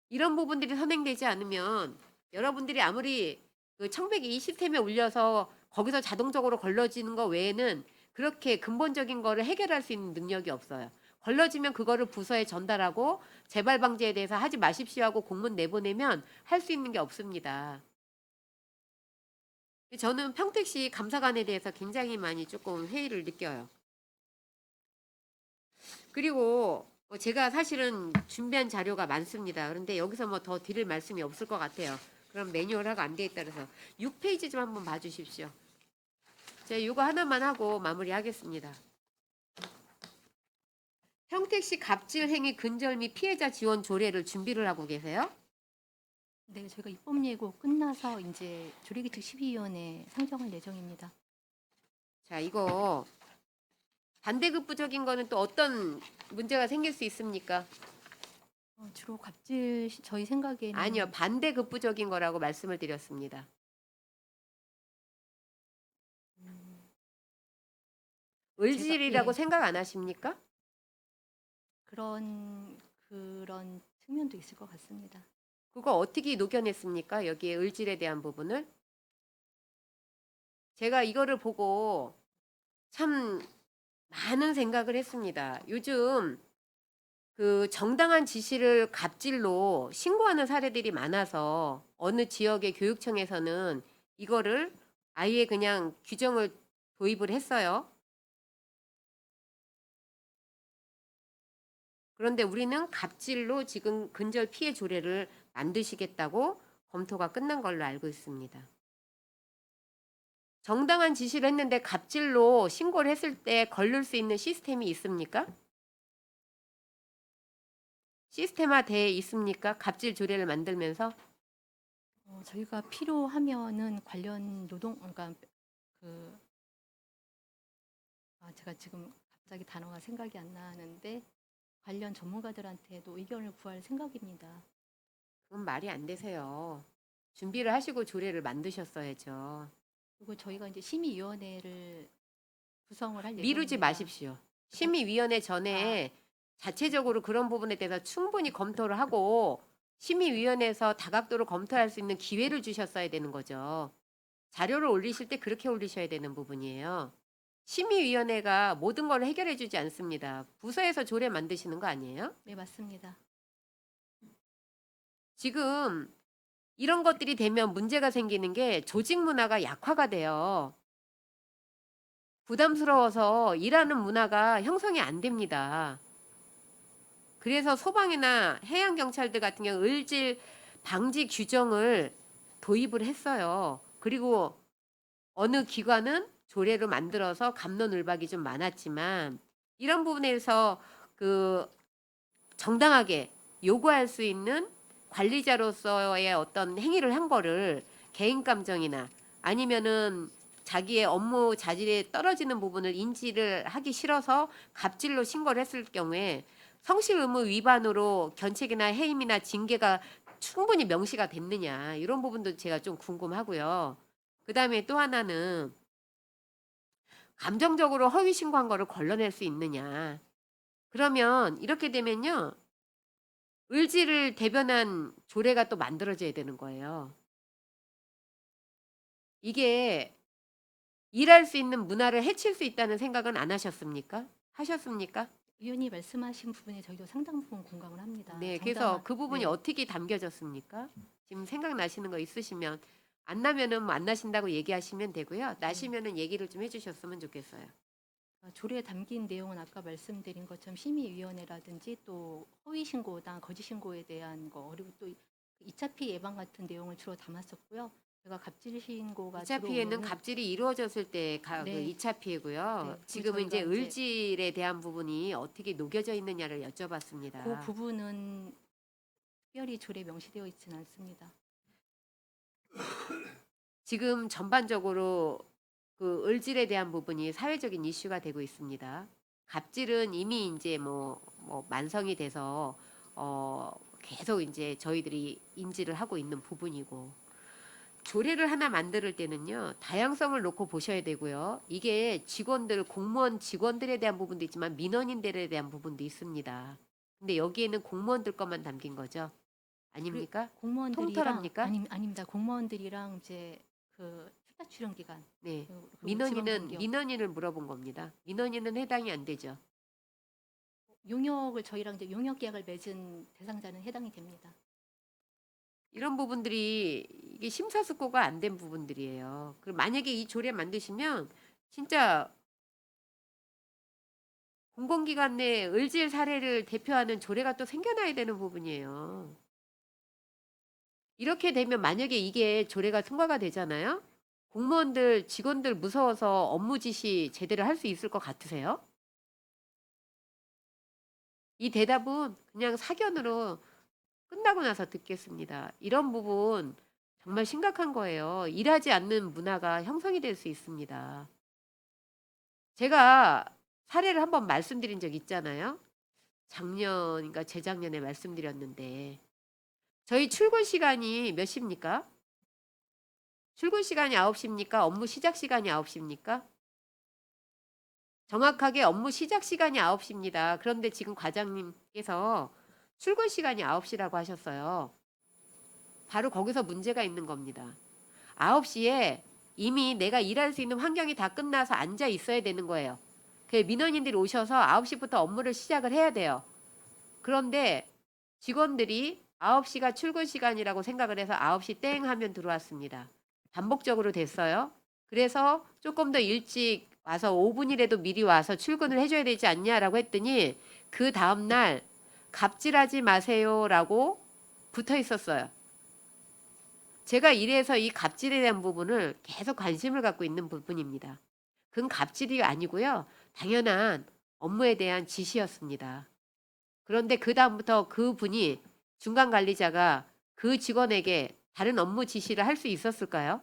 이런 부분들이 선행되지 않으면 여러분들이 아무리 그 청백이 이 시스템에 올려서 거기서 자동적으로 걸러지는 거 외에는 그렇게 근본적인 거를 해결할 수 있는 능력이 없어요. 걸러지면 그거를 부서에 전달하고 재발 방지에 대해서 하지 마십시오 하고 공문 내보내면 할 수 있는 게 없습니다. 저는 평택시 감사관에 대해서 굉장히 많이 조금 회의를 느껴요. 그리고 제가 사실은 준비한 자료가 많습니다. 그런데 여기서 뭐 더 드릴 말씀이 없을 것 같아요. 그럼 매뉴얼하고 안 돼 있다 그래서 6페이지 좀 한번 봐주십시오. 제가 이거 하나만 하고 마무리하겠습니다. 형택시 갑질 행위 근절 및 피해자 지원 조례를 준비를 하고 계세요?
네, 저희가 입법 예고 끝나서 이제 조례규칙 12위원회 상정할 예정입니다.
자, 이거 반대급부적인 거는 또 어떤 문제가 생길 수 있습니까?
주로 갑질 저희 생각에는
아니요, 반대급부적인 거라고 말씀을 드렸습니다. 을질이라고
예.
생각 안 하십니까?
그런 측면도 있을 것 같습니다.
그거 어떻게 녹여냈습니까? 여기에 을질에 대한 부분을? 제가 이거를 보고 참 많은 생각을 했습니다. 요즘 그 정당한 지시를 갑질로 신고하는 사례들이 많아서 어느 지역의 교육청에서는 이거를 아예 그냥 규정을 도입을 했어요. 그런데 우리는 갑질로 지금 근절 피해 조례를 만드시겠다고 검토가 끝난 걸로 알고 있습니다. 정당한 지시를 했는데 갑질로 신고를 했을 때 걸릴 수 있는 시스템이 있습니까? 시스템화되어 있습니까? 갑질 조례를 만들면서?
저희가 필요하면은 관련 그러니까 제가 지금 갑자기 단어가 생각이 안 나는데 관련 전문가들한테도 의견을 구할 생각입니다.
그건 말이 안 되세요. 준비를 하시고 조례를 만드셨어야죠.
그리고 저희가 이제 심의위원회를 구성을 할
미루지
예정입니다.
마십시오. 심의위원회 전에 자체적으로 그런 부분에 대해서 충분히 검토를 하고 심의위원회에서 다각도로 검토할 수 있는 기회를 주셨어야 되는 거죠. 자료를 올리실 때 그렇게 올리셔야 되는 부분이에요. 심의위원회가 모든 걸 해결해 주지 않습니다. 부서에서 조례 만드시는 거 아니에요?
네, 맞습니다.
지금 이런 것들이 되면 문제가 생기는 게 조직 문화가 약화가 돼요. 부담스러워서 일하는 문화가 형성이 안 됩니다. 그래서 소방이나 해양경찰들 같은 경우 을질 방지 규정을 도입을 했어요. 그리고 어느 기관은 조례로 만들어서 갑론을박이 좀 많았지만 이런 부분에서 그 정당하게 요구할 수 있는 관리자로서의 어떤 행위를 한 거를 개인 감정이나 아니면은 자기의 업무 자질에 떨어지는 부분을 인지를 하기 싫어서 갑질로 신고를 했을 경우에 성실 의무 위반으로 견책이나 해임이나 징계가 충분히 명시가 됐느냐 이런 부분도 제가 좀 궁금하고요. 그다음에 또 하나는 감정적으로 허위 신고한 거를 걸러낼 수 있느냐. 그러면 이렇게 되면요. 을지를 대변한 조례가 또 만들어져야 되는 거예요. 이게 일할 수 있는 문화를 해칠 수 있다는 생각은 안 하셨습니까? 하셨습니까?
위원이 말씀하신 부분에 저희도 상당 부분 공감을 합니다.
네, 그래서
정당한-
그 부분이
네.
어떻게 담겨졌습니까? 지금 생각나시는 거 있으시면 안 나면은 뭐 안 나신다고 얘기하시면 되고요. 나시면은 얘기를 좀 해주셨으면 좋겠어요.
조례에 담긴 내용은 아까 말씀드린 것처럼 심의위원회라든지 또 허위 신고나 거짓 신고에 대한 거 그리고 또 2차 피해 예방 같은 내용을 주로 담았었고요. 제가 갑질 신고가
2차 피해는
들어오면은-
갑질이 이루어졌을 때 그
네.
2차 피해고요.
네, 그리고
지금은 이제
저희가 이제-
을질에 대한 부분이 어떻게 녹여져 있느냐를 여쭤봤습니다.
그 부분은 특별히 조례에 명시되어 있지는 않습니다.
지금 전반적으로 그 을질에 대한 부분이 사회적인 이슈가 되고 있습니다. 갑질은 이미 이제 뭐 만성이 돼서 계속 이제 저희들이 인지를 하고 있는 부분이고 조례를 하나 만들 때는요 다양성을 놓고 보셔야 되고요. 이게 직원들 공무원 직원들에 대한 부분도 있지만 민원인들에 대한 부분도 있습니다. 근데 여기에는 공무원들 것만 담긴 거죠. 아닙니까?
공무원들이랑
통털합니까?
아닙니다. 공무원들이랑 이제 그 수사 출연 기간
네.
그리고
민원인은
지방공기업,
민원인을 물어본 겁니다. 민원인은 해당이 안 되죠.
용역을 저희랑 이제 용역 계약을 맺은 대상자는 해당이 됩니다.
이런 부분들이 이게 심사숙고가 안 된 부분들이에요. 그리고 만약에 이 조례 만드시면 진짜 공공기관 내 을질 사례를 대표하는 조례가 또 생겨나야 되는 부분이에요. 이렇게 되면 만약에 이게 조례가 통과가 되잖아요. 공무원들, 직원들 무서워서 업무 지시 제대로 할 수 있을 것 같으세요? 이 대답은 그냥 사견으로 끝나고 나서 듣겠습니다. 이런 부분 정말 심각한 거예요. 일하지 않는 문화가 형성이 될 수 있습니다. 제가 사례를 한번 말씀드린 적 있잖아요. 작년인가 재작년에 말씀드렸는데 저희 출근 시간이 몇 시입니까? 출근 시간이 9시입니까? 업무 시작 시간이 9시입니까? 정확하게 업무 시작 시간이 9시입니다. 그런데 지금 과장님께서 출근 시간이 9시라고 하셨어요. 바로 거기서 문제가 있는 겁니다. 9시에 이미 내가 일할 수 있는 환경이 다 끝나서 앉아 있어야 되는 거예요. 그 민원인들이 오셔서 9시부터 업무를 시작을 해야 돼요. 그런데 직원들이 9시가 출근 시간이라고 생각을 해서 9시 땡 하면 들어왔습니다. 반복적으로 됐어요. 그래서 조금 더 일찍 와서 5분이라도 미리 와서 출근을 해줘야 되지 않냐라고 했더니 그 다음날 갑질하지 마세요라고 붙어 있었어요. 제가 이래서 이 갑질에 대한 부분을 계속 관심을 갖고 있는 부분입니다. 그건 갑질이 아니고요. 당연한 업무에 대한 지시였습니다. 그런데 그 다음부터 그 분이 중간 관리자가 그 직원에게 다른 업무 지시를 할 수 있었을까요?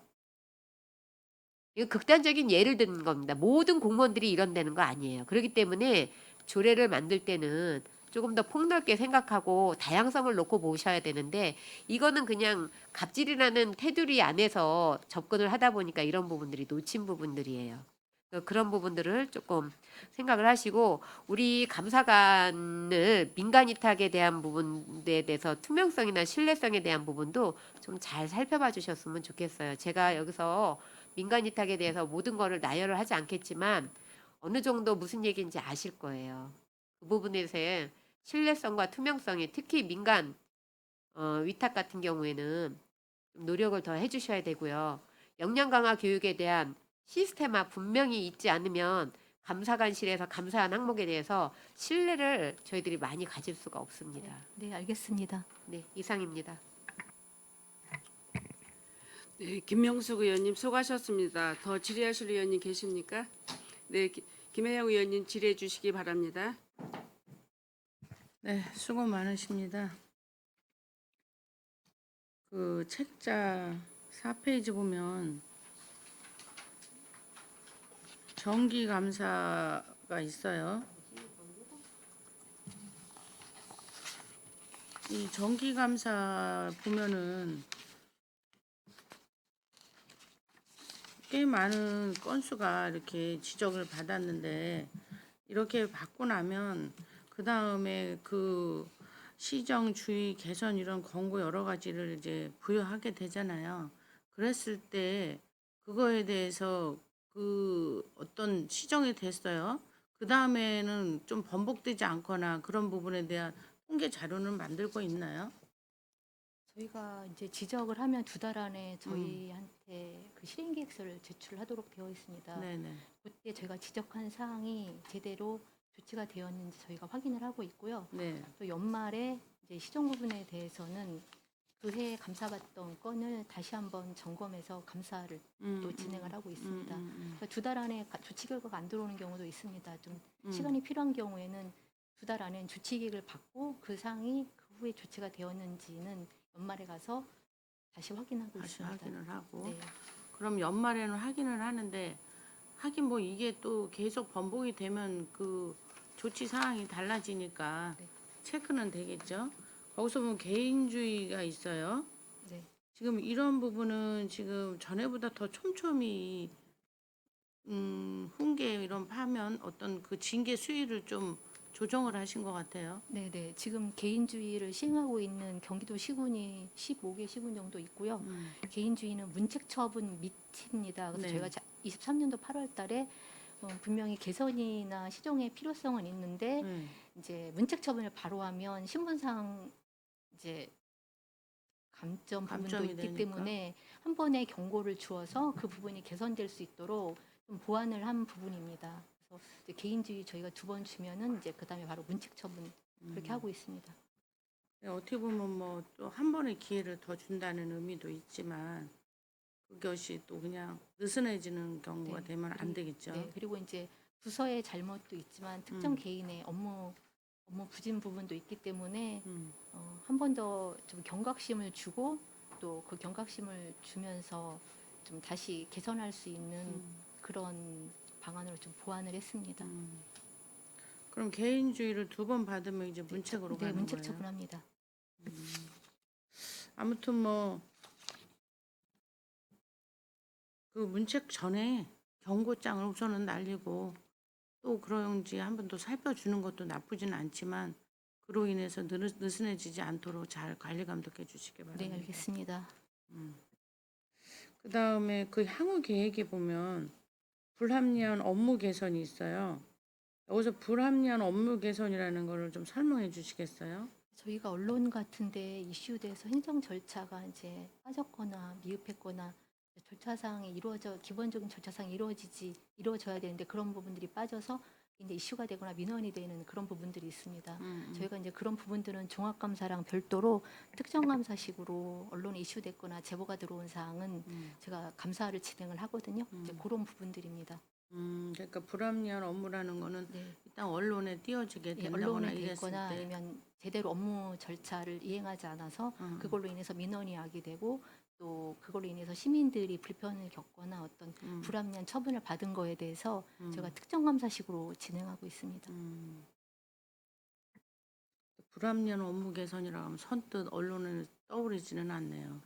이거 극단적인 예를 드는 겁니다. 모든 공무원들이 이런다는 거 아니에요. 그렇기 때문에 조례를 만들 때는 조금 더 폭넓게 생각하고 다양성을 놓고 보셔야 되는데 이거는 그냥 갑질이라는 테두리 안에서 접근을 하다 보니까 이런 부분들이 놓친 부분들이에요. 그런 부분들을 조금 생각을 하시고 우리 감사관을 민간 위탁에 대한 부분에 대해서 투명성이나 신뢰성에 대한 부분도 좀 잘 살펴봐 주셨으면 좋겠어요. 제가 여기서 민간 위탁에 대해서 모든 거를 나열을 하지 않겠지만 어느 정도 무슨 얘기인지 아실 거예요. 그 부분에서의 신뢰성과 투명성이 특히 민간 위탁 같은 경우에는 좀 노력을 더 해주셔야 되고요. 역량 강화 교육에 대한 시스템화 분명히 있지 않으면 감사관실에서 감사한 항목에 대해서 신뢰를 저희들이 많이 가질 수가 없습니다.
네, 알겠습니다.
네, 이상입니다.
네, 김명숙 의원님 수고하셨습니다. 더 질의하실 의원님 계십니까? 네, 김혜영 의원님 질의해 주시기 바랍니다.
네, 수고 많으십니다. 그 책자 4페이지 보면 정기 감사가 있어요. 이 정기 감사 보면은 꽤 많은 건수가 이렇게 지적을 받았는데 이렇게 받고 나면 그 다음에 그 시정 주의 개선 이런 권고 여러 가지를 이제 부여하게 되잖아요. 그랬을 때 그거에 대해서 그 어떤 시정이 됐어요. 그 다음에는 좀 번복되지 않거나 그런 부분에 대한 통계 자료는 만들고 있나요?
저희가 이제 지적을 하면 2달 안에 저희한테 그 실행 계획서를 제출하도록 되어 있습니다.
네네.
그때 저희가 지적한 사항이 제대로 조치가 되었는지 저희가 확인을 하고 있고요.
네.
또 연말에 이제 시정 부분에 대해서는 그해 감사받던 건을 다시 한번 점검해서 감사를 또 진행을 하고 있습니다. 그러니까 2달 안에 조치 결과가 안 들어오는 경우도 있습니다. 좀 시간이 필요한 경우에는 2달 안에 조치 계획을 받고 그 사항이 그 후에 조치가 되었는지는 연말에 가서 다시 확인하고
다시
있습니다.
확인을 하고.
네.
그럼 연말에는 확인을 하는데 하긴 뭐 이게 또 계속 번복이 되면 그 조치 사항이 달라지니까
네.
체크는 되겠죠. 거기서 보면 개인주의가 있어요.
네.
지금 이런 부분은 지금 전에보다 더 촘촘히 훈계 이런 파면 어떤 그 징계 수위를 좀 조정을 하신 것 같아요.
네. 지금 개인주의를 시행하고 있는 경기도 시군이 15개 시군 정도 있고요. 개인주의는 문책 처분 밑입니다. 그래서
네.
저희가 23년도 8월 달에 분명히 개선이나 시정의 필요성은 있는데 이제 문책 처분을 바로 하면 신분상 이제 감점 부분도
감점이
있기
되니까.
때문에 한 번에 경고를 주어서 그 부분이 개선될 수 있도록 좀 보완을 한 부분입니다. 그래서 이제 개인주의 저희가 2번 주면은 이제 그다음에 바로 문책 처분 그렇게 하고 있습니다.
어떻게 보면 뭐 또 한 번의 기회를 더 준다는 의미도 있지만 그것이 또 그냥 느슨해지는 경우가
네.
되면 안
그리고-
되겠죠.
네, 그리고 이제 부서의 잘못도 있지만 특정
음.
개인의 업무 부진 부분도 있기 때문에
음.
한 번 더 좀 경각심을 주고 또 그 경각심을 주면서 좀 다시 개선할 수 있는
음.
그런 방안으로 좀 보완을 했습니다.
그럼 개인주의를 2번 받으면 이제 문책으로
네,
가는
문책
거예요.
처분합니다.
아무튼 뭐 그 문책 전에 경고장을 우선은 날리고 또 그런지 한번 더 살펴주는 것도 나쁘지는 않지만 그로 인해서 느슨해지지 않도록 잘 관리 감독해 주시기 바랍니다.
네, 알겠습니다.
그 다음에 그 향후 계획에 보면 불합리한 업무 개선이 있어요. 여기서 불합리한 업무 개선이라는 거를 좀 설명해 주시겠어요?
저희가 언론 같은데 이슈돼서 행정 절차가 이제 빠졌거나 미흡했거나 절차상이 기본적인 절차상이 이루어져야 되는데 그런 부분들이 빠져서 이제 이슈가 되거나 민원이 되는 그런 부분들이 있습니다. 저희가 이제 그런 부분들은 종합감사랑 별도로 특정감사식으로 언론에 이슈됐거나 제보가 들어온 사항은 제가 감사를 진행을 하거든요. 이제 그런 부분들입니다.
그러니까 불합리한 업무라는 거는
네.
일단 언론에 띄어지게
예,
된다거나
언론에 돼
이랬을
있거나
때
아니면 제대로 업무 절차를 이행하지 않아서 그걸로 인해서 민원이 야기되고 또 그걸로 인해서 시민들이 불편을 겪거나 어떤 불합리한 처분을 받은 거에 대해서 제가 특정 감사식으로 진행하고 있습니다.
불합리한 업무 개선이라고 하면 선뜻 언론에 떠오르지는 않네요.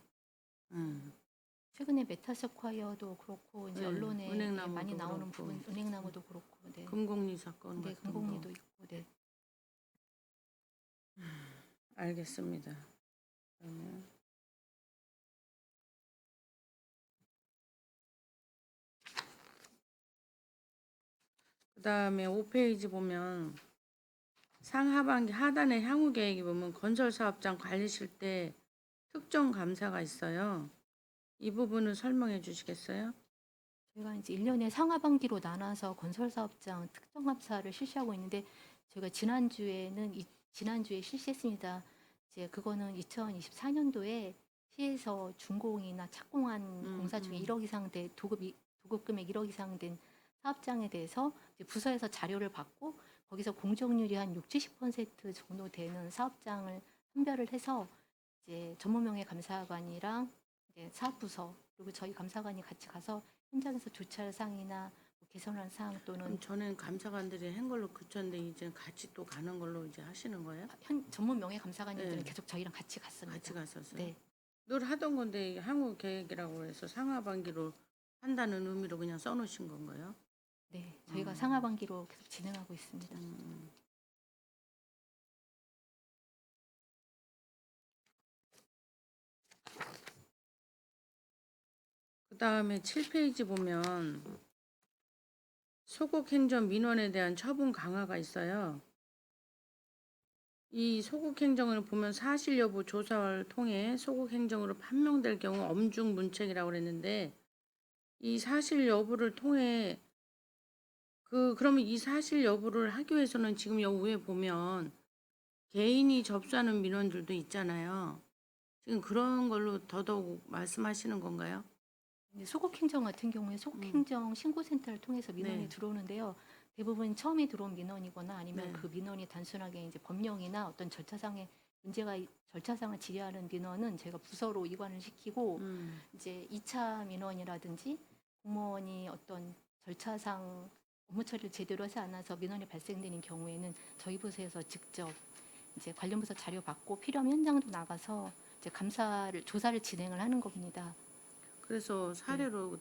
최근에 메타세콰이어도 그렇고 이제
네,
언론에
은행나무도
많이 나오는
그렇고.
부분, 은행나무도 그렇고, 네,
금공리 사건
네,
같은
금공리도
거.
있고, 네.
알겠습니다. 그러면 그다음에 5페이지 보면 상하반기 하단의 향후 계획이 보면 건설사업장 관리실 때 특정 감사가 있어요. 이 부분을 설명해 주시겠어요?
저희가 이제 1년에 상하반기로 나눠서 건설사업장 특정감사를 실시하고 있는데 저희가 지난주에 실시했습니다. 이제 그거는 2024년도에 시에서 준공이나 착공한 공사 중에 1억 이상 된 도급 금액 1억 이상 된 사업장에 대해서 이제 부서에서 자료를 받고 거기서 공정률이 한 60-70% 정도 되는 사업장을 선별을 해서 이제 전문명예 감사관이랑 이제 사업부서 그리고 저희 감사관이 같이 가서 현장에서 조치할 사항이나 뭐 개선할 사항 또는
그럼 전엔 감사관들이 한 걸로 그쳤는데 이제 같이 또 가는 걸로 이제 하시는 거예요?
전문 명예 감사관님들은
네.
계속 저희랑 같이 갔습니다.
같이 갔었어요?
네,
늘 하던 건데 향후 계획이라고 해서 상하반기로 한다는 의미로 그냥 써놓으신 건가요?
네, 저희가 상하반기로 계속 진행하고 있습니다.
그 다음에 7페이지 보면 소극행정 민원에 대한 처분 강화가 있어요. 이 소극행정을 보면 사실 여부 조사를 통해 소극행정으로 판명될 경우 엄중 문책이라고 그랬는데 이 사실 여부를 통해 그러면 이 사실 여부를 하기 위해서는 지금 여기 위에 보면 개인이 접수하는 민원들도 있잖아요. 지금 그런 걸로 더더욱 말씀하시는 건가요?
이제 소극행정 같은 경우에 소극행정 신고센터를 통해서 민원이
네.
들어오는데요. 대부분 처음에 들어온 민원이거나 아니면
네.
그 민원이 단순하게 이제 법령이나 어떤 절차상의 절차상을 질의하는 민원은 제가 부서로 이관을 시키고 이제 2차 민원이라든지 공무원이 어떤 절차상 업무 처리를 제대로 하지 않아서 민원이 발생되는 경우에는 저희 부서에서 직접 이제 관련 부서 자료 받고 필요하면 현장도 나가서 이제 조사를 진행을 하는 겁니다.
그래서 사례로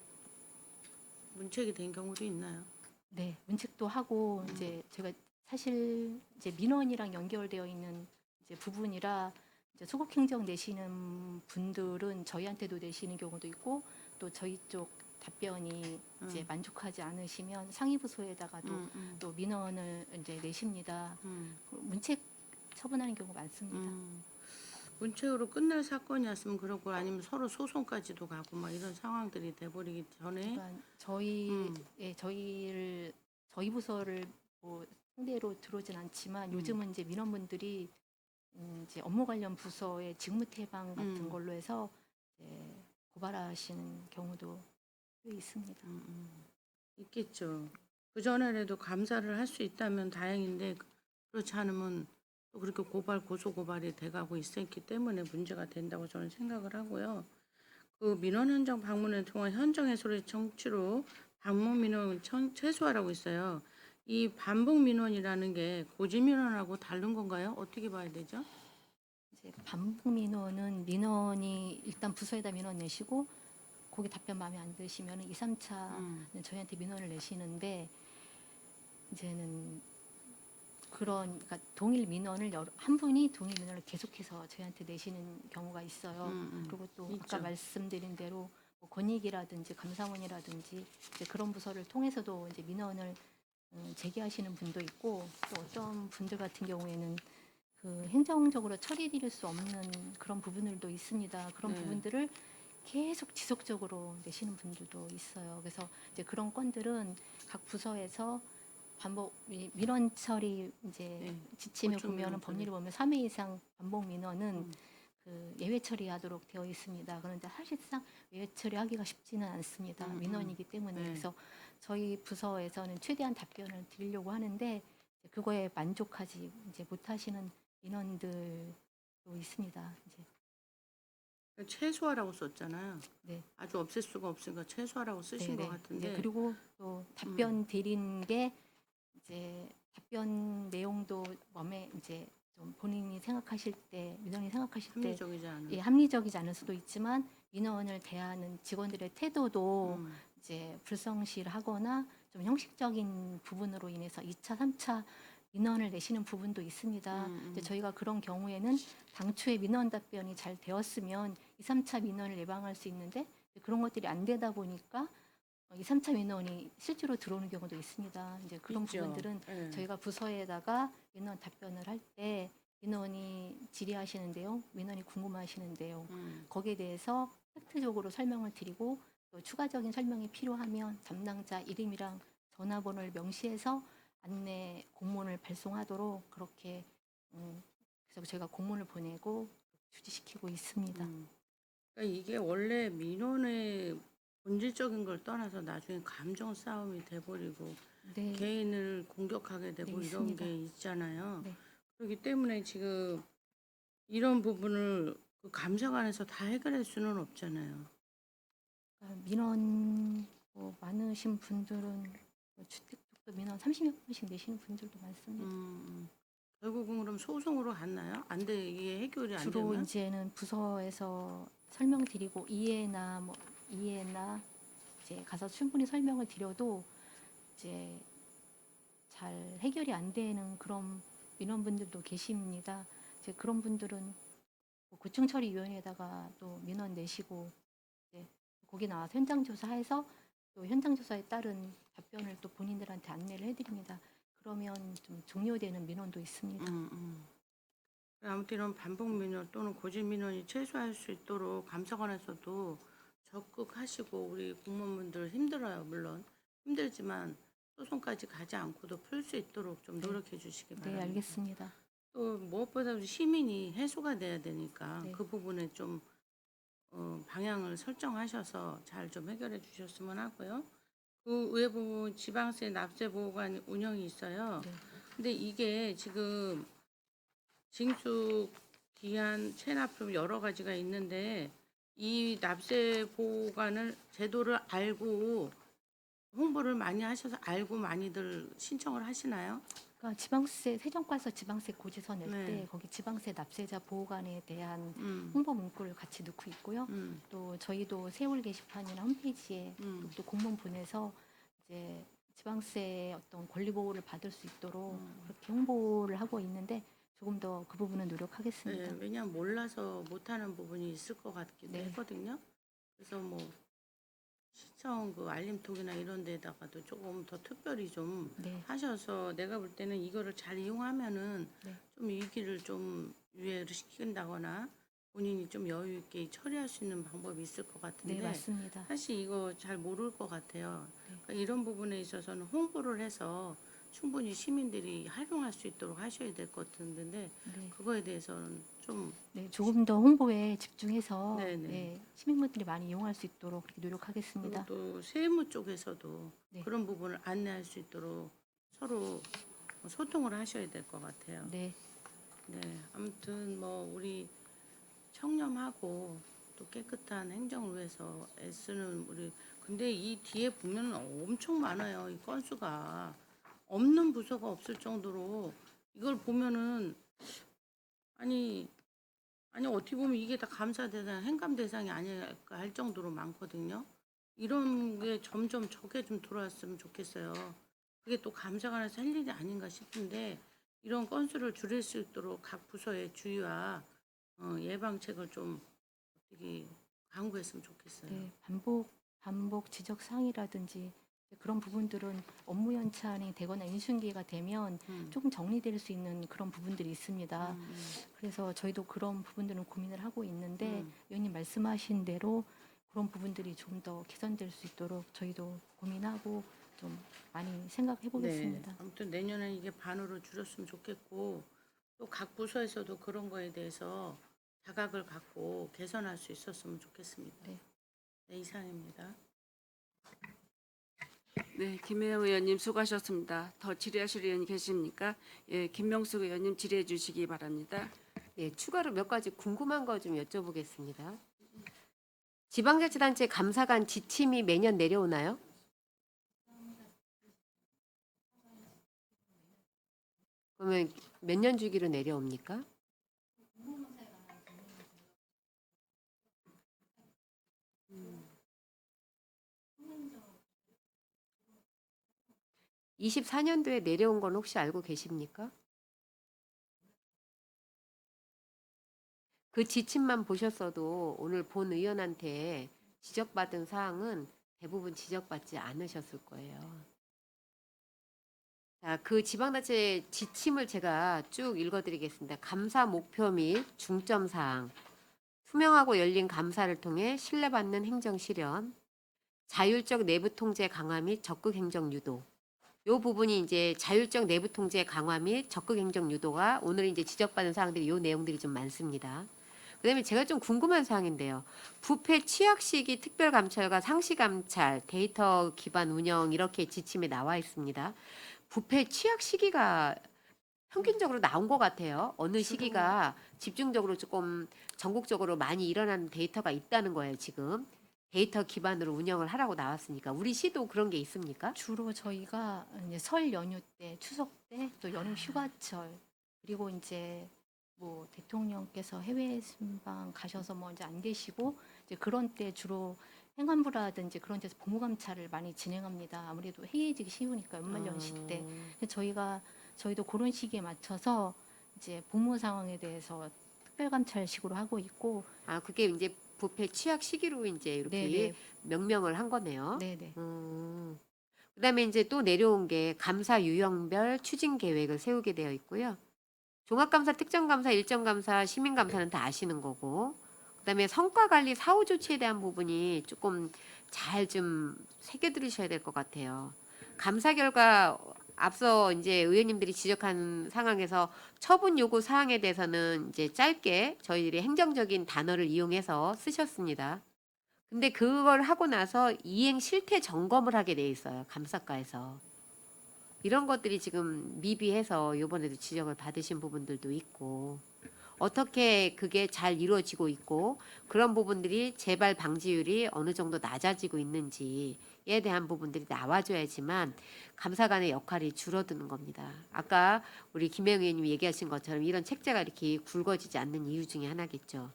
문책이 된 경우도 있나요?
네, 문책도 하고 이제 제가 사실 이제 민원이랑 연결되어 있는 이제 부분이라 이제 소극행정 내시는 분들은 저희한테도 내시는 경우도 있고 또 저희 쪽 답변이 이제 만족하지 않으시면 상위 부서에다가도 또 민원을 이제 내십니다. 문책 처분하는 경우가 많습니다.
문책으로 끝날 사건이었으면 그렇고 아니면 서로 소송까지도 가고 막 이런 상황들이 돼버리기 전에
그러니까 저희 부서를 뭐 상대로 들어오진 않지만 요즘은 이제 민원분들이 이제 업무 관련 부서의 직무태방 같은
음.
걸로 해서 이제 고발하시는 경우도 꽤 있습니다.
있겠죠. 그 전에라도 감사를 할 수 있다면 다행인데 그렇지 않으면 또 그렇게 고소 고발이 돼가고 있었기 때문에 문제가 된다고 저는 생각을 하고요. 그 민원 현장 방문을 통한 현장 해소의 청취로 방문 민원 최소화라고 있어요. 이 반복 민원이라는 게 고지 민원하고 다른 건가요? 어떻게 봐야 되죠?
이제 반복 민원은 민원이 일단 부서에다 민원 내시고 거기 답변 마음에 안 드시면 2, 3차 저희한테 민원을 내시는데 이제는 그러니까 동일 민원을 한 분이 동일 민원을 계속해서 저희한테 내시는 경우가 있어요. 그리고 또
있죠.
아까 말씀드린 대로 뭐 권익이라든지 감사원이라든지 이제 그런 부서를 통해서도 이제 민원을 제기하시는 분도 있고 또 어떤 분들 같은 경우에는 그 행정적으로 처리드릴 수 없는 그런 부분들도 있습니다. 그런
네.
부분들을 계속 지속적으로 내시는 분들도 있어요. 그래서 이제 그런 건들은 각 부서에서 반복 민원 처리 이제
네.
지침을
보충
보면은
민원
법률을 보면 3회 이상 반복 민원은 그 예외 처리하도록 되어 있습니다. 그런데 사실상 예외 처리하기가 쉽지는 않습니다. 민원이기 때문에.
네.
그래서 저희 부서에서는 최대한 답변을 드리려고 하는데 이제 그거에 만족하지 이제 못하시는 민원들도 있습니다. 이제
최소화라고 썼잖아요.
네.
아주 없앨 수가 없으니까 최소화라고 쓰신 것
네네.
같은데.
이제 그리고 또 답변 드린 게 이제 답변 내용도 마음에 이제 좀 본인이 생각하실 때 민원이 생각하실 때
합리적이지 않은.
예, 합리적이지 않을 수도 있지만 민원을 대하는 직원들의 태도도 이제 불성실하거나 좀 형식적인 부분으로 인해서 2차, 3차 민원을 내시는 부분도 있습니다. 이제 저희가 그런 경우에는 당초에 민원 답변이 잘 되었으면 2, 3차 민원을 예방할 수 있는데 그런 것들이 안 되다 보니까 2, 3차 민원이 실제로 들어오는 경우도 있습니다. 이제 그런
있죠.
부분들은
예.
저희가 부서에다가 민원 답변을 할 때 민원이 질의하시는데요, 민원이 궁금하시는데요, 거기에 대해서 팩트적으로 설명을 드리고 또 추가적인 설명이 필요하면 담당자 이름이랑 전화번호를 명시해서 안내 공문을 발송하도록 그렇게 그래서 저희가 공문을 보내고 주지시키고 있습니다.
그러니까 이게 원래 민원의 본질적인 걸 떠나서 나중에 감정 싸움이 돼버리고
네,
개인을 공격하게 되고
네,
이런
있습니다.
게 있잖아요.
네.
그렇기 때문에 지금 이런 부분을 그 감사관에서 다 해결할 수는 없잖아요.
민원 뭐 많으신 분들은 뭐 주택 쪽도 민원 30여 건씩 내시는 분들도 많습니다.
결국은 그럼 소송으로 갔나요? 안 돼, 이게 해결이 안
주로
되면?
이제는 부서에서 설명드리고 이해나 이제 가서 충분히 설명을 드려도 이제 잘 해결이 안 되는 그런 민원분들도 계십니다. 이제 그런 분들은 뭐 고충처리위원회에다가 또 민원 내시고 이제 거기 나와서 현장 조사해서 또 현장 조사에 따른 답변을 또 본인들한테 안내를 해드립니다. 그러면 좀 종료되는 민원도 있습니다.
아무튼 이런 반복 민원 또는 고지 민원이 최소화할 수 있도록 감사관에서도 적극하시고 우리 공무원분들 힘들어요. 물론 힘들지만 소송까지 가지 않고도 풀 수 있도록 좀 노력해 주시기
네,
바랍니다.
알겠습니다.
또 무엇보다 시민이 해소가 돼야 되니까
네.
그 부분에 좀 방향을 설정하셔서 잘 좀 해결해 주셨으면 하고요. 그 외 부분 지방세 납세 보호관 운영이 있어요.
네.
근데 이게 지금 징수 기한 체납품 여러 가지가 있는데 이 납세 보호관을 제도를 알고 홍보를 많이 하셔서 알고 많이들 신청을 하시나요?
그러니까 지방세 세정과에서 지방세 고지서 낼 때
네.
거기 지방세 납세자 보호관에 대한
음,
홍보 문구를 같이 넣고 있고요.
음,
또 저희도 세월 게시판이나 홈페이지에 또 공문 보내서 이제 지방세 어떤 권리 보호를 받을 수 있도록 그렇게 홍보를 하고 있는데 조금 더 그 부분은 노력하겠습니다.
네, 왜냐하면 몰라서 못하는 부분이 있을 것 같기도
네.
했거든요. 그래서 뭐 시청 그 알림톡이나 이런 데다가도 조금 더 특별히 좀
네.
하셔서 내가 볼 때는 이거를 잘 이용하면은
네.
좀 위기를 좀 유예를 시킨다거나 본인이 좀 여유 있게 처리할 수 있는 방법이 있을 것 같은데
네, 맞습니다.
사실 이거 잘 모를 것 같아요.
네.
그러니까 이런 부분에 있어서는 홍보를 해서 충분히 시민들이 활용할 수 있도록 하셔야 될 것 같은데
네.
그거에 대해서는 좀
네, 조금 더 홍보에 집중해서
네네.
네, 시민분들이 많이 이용할 수 있도록 그렇게 노력하겠습니다.
그리고 또 세무 쪽에서도
네.
그런 부분을 안내할 수 있도록 서로 소통을 하셔야 될 것 같아요.
네,
네, 아무튼 뭐 우리 청렴하고 또 깨끗한 행정을 위해서 애쓰는 우리 근데 이 뒤에 보면 엄청 많아요. 이 건수가 없는 부서가 없을 정도로 이걸 보면은 아니 어떻게 보면 이게 다 감사 대상, 행감 대상이 아닐까 할 정도로 많거든요. 이런 게 점점 적게 좀 들어왔으면 좋겠어요. 그게 또 감사관에서 할 일이 아닌가 싶은데 이런 건수를 줄일 수 있도록 각 부서의 주의와 예방책을 좀 어떻게 강구했으면 좋겠어요.
네, 반복 지적 사항이라든지 그런 부분들은 업무 연차안이 되거나 인수인계가 되면 조금 정리될 수 있는 그런 부분들이 있습니다. 그래서 저희도 그런 부분들은 고민을 하고 있는데 의원님 말씀하신 대로 그런 부분들이 좀 더 개선될 수 있도록 저희도 고민하고 좀 많이 생각해 보겠습니다.
네, 아무튼 내년에 이게 반으로 줄였으면 좋겠고 또 각 부서에서도 그런 거에 대해서 자각을 갖고 개선할 수 있었으면 좋겠습니다.
네.
네, 이상입니다.
네, 김혜영 의원님 수고하셨습니다. 더 질의하실 의원이 계십니까? 예, 김명숙 의원님 질의해 주시기 바랍니다.
예, 추가로 몇 가지 궁금한 거 좀 여쭤보겠습니다. 지방자치단체 감사관 지침이 매년 내려오나요? 그러면 몇 년 주기로 내려옵니까? 음. 24년도에 내려온 건 혹시 알고 계십니까? 그 지침만 보셨어도 오늘 본 의원한테 지적받은 사항은 대부분 지적받지 않으셨을 거예요. 자, 그 지방자치 지침을 제가 쭉 읽어드리겠습니다. 감사 목표 및 중점 사항, 투명하고 열린 감사를 통해 신뢰받는 행정 실현, 자율적 내부 통제 강화 및 적극 행정 유도. 요 부분이 이제 자율적 내부 통제 강화 및 적극 행정 유도가 오늘 이제 지적받은 사항들이 요 내용들이 좀 많습니다. 그다음에 제가 좀 궁금한 사항인데요. 부패 취약 시기 특별 감찰과 상시 감찰, 데이터 기반 운영 이렇게 지침에 나와 있습니다. 부패 취약 시기가 평균적으로 나온 것 같아요. 어느 시기가 집중적으로 조금 전국적으로 많이 일어나는 데이터가 있다는 거예요. 지금 데이터 기반으로 운영을 하라고 나왔으니까 우리 시도 그런 게 있습니까?
주로 저희가 이제 설 연휴 때, 추석 때, 또 여름 휴가철 그리고 이제 뭐 대통령께서 해외 순방 가셔서 뭐 이제 안 계시고 이제 그런 때 주로 행안부라든지 그런 데서 보무 감찰을 많이 진행합니다. 아무래도 해이해지기 쉬우니까 연말 연시 때. 근데 저희도 그런 시기에 맞춰서 이제 보무 상황에 대해서 특별 감찰식으로 하고 있고.
아, 그게 이제 부패 취약 시기로 이제 이렇게
네네.
명명을 한 거네요.
네네.
그다음에 이제 또 내려온 게 감사 유형별 추진 계획을 세우게 되어 있고요. 종합감사, 특정감사, 일정감사, 시민감사는 다 아시는 거고, 그다음에 성과관리 사후 조치에 대한 부분이 조금 잘 좀 새겨 들으셔야 될 것 같아요. 감사 결과 앞서 이제 의원님들이 지적한 상황에서 처분 요구 사항에 대해서는 이제 짧게 저희들이 행정적인 단어를 이용해서 쓰셨습니다. 근데 그걸 하고 나서 이행 실태 점검을 하게 돼 있어요. 감사과에서. 이런 것들이 지금 미비해서 이번에도 지적을 받으신 부분들도 있고 어떻게 그게 잘 이루어지고 있고 그런 부분들이 재발 방지율이 어느 정도 낮아지고 있는지에 대한 부분들이 나와줘야지만 감사관의 역할이 줄어드는 겁니다. 아까 우리 김혜영 의원님이 얘기하신 것처럼 이런 책자가 이렇게 굵어지지 않는 이유 중에 하나겠죠.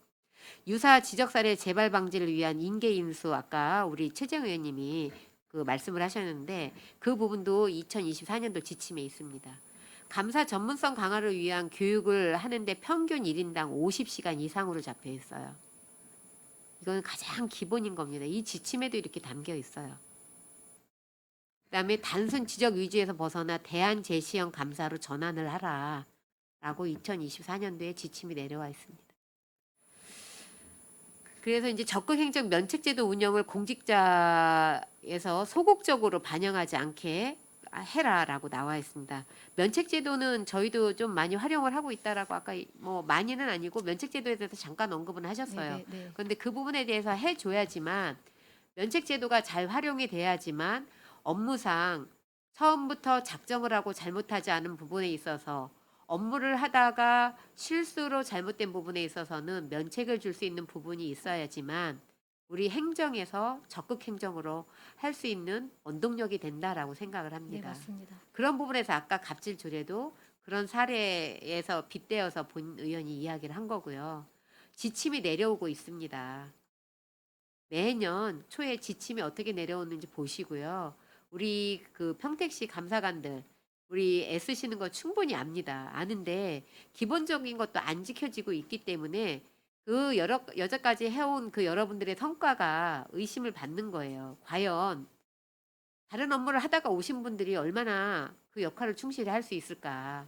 유사 지적 사례 재발 방지를 위한 인계 인수 아까 우리 최재형 의원님이 그 말씀을 하셨는데 그 부분도 2024년도 지침에 있습니다. 감사 전문성 강화를 위한 교육을 하는데 평균 1인당 50시간 이상으로 잡혀 있어요. 이건 가장 기본인 겁니다. 이 지침에도 이렇게 담겨 있어요. 그다음에 단순 지적 위주에서 벗어나 대안 제시형 감사로 전환을 하라라고 2024년도에 지침이 내려와 있습니다. 그래서 이제 적극 행정 면책제도 운영을 공직자에서 소극적으로 반영하지 않게 해라라고 나와 있습니다. 면책제도는 저희도 좀 많이 활용을 하고 있다라고 아까 뭐 많이는 아니고 면책제도에 대해서 잠깐 언급은 하셨어요.
네, 네, 네.
그런데 그 부분에 대해서 해줘야지만 면책제도가 잘 활용이 돼야지만 업무상 처음부터 작정을 하고 잘못하지 않은 부분에 있어서 업무를 하다가 실수로 잘못된 부분에 있어서는 면책을 줄 수 있는 부분이 있어야지만 우리 행정에서 적극 행정으로 할 수 있는 원동력이 된다라고 생각을
네,
합니다.
맞습니다.
그런 부분에서 아까 갑질 조례도 그런 사례에서 빗대어서 본 의원이 이야기를 한 거고요. 지침이 내려오고 있습니다. 매년 초에 지침이 어떻게 내려오는지 보시고요. 우리 그 평택시 감사관들 우리 애쓰시는 거 충분히 압니다. 아는데 기본적인 것도 안 지켜지고 있기 때문에 그 여태까지 해온 그 여러분들의 성과가 의심을 받는 거예요. 과연 다른 업무를 하다가 오신 분들이 얼마나 그 역할을 충실히 할 수 있을까.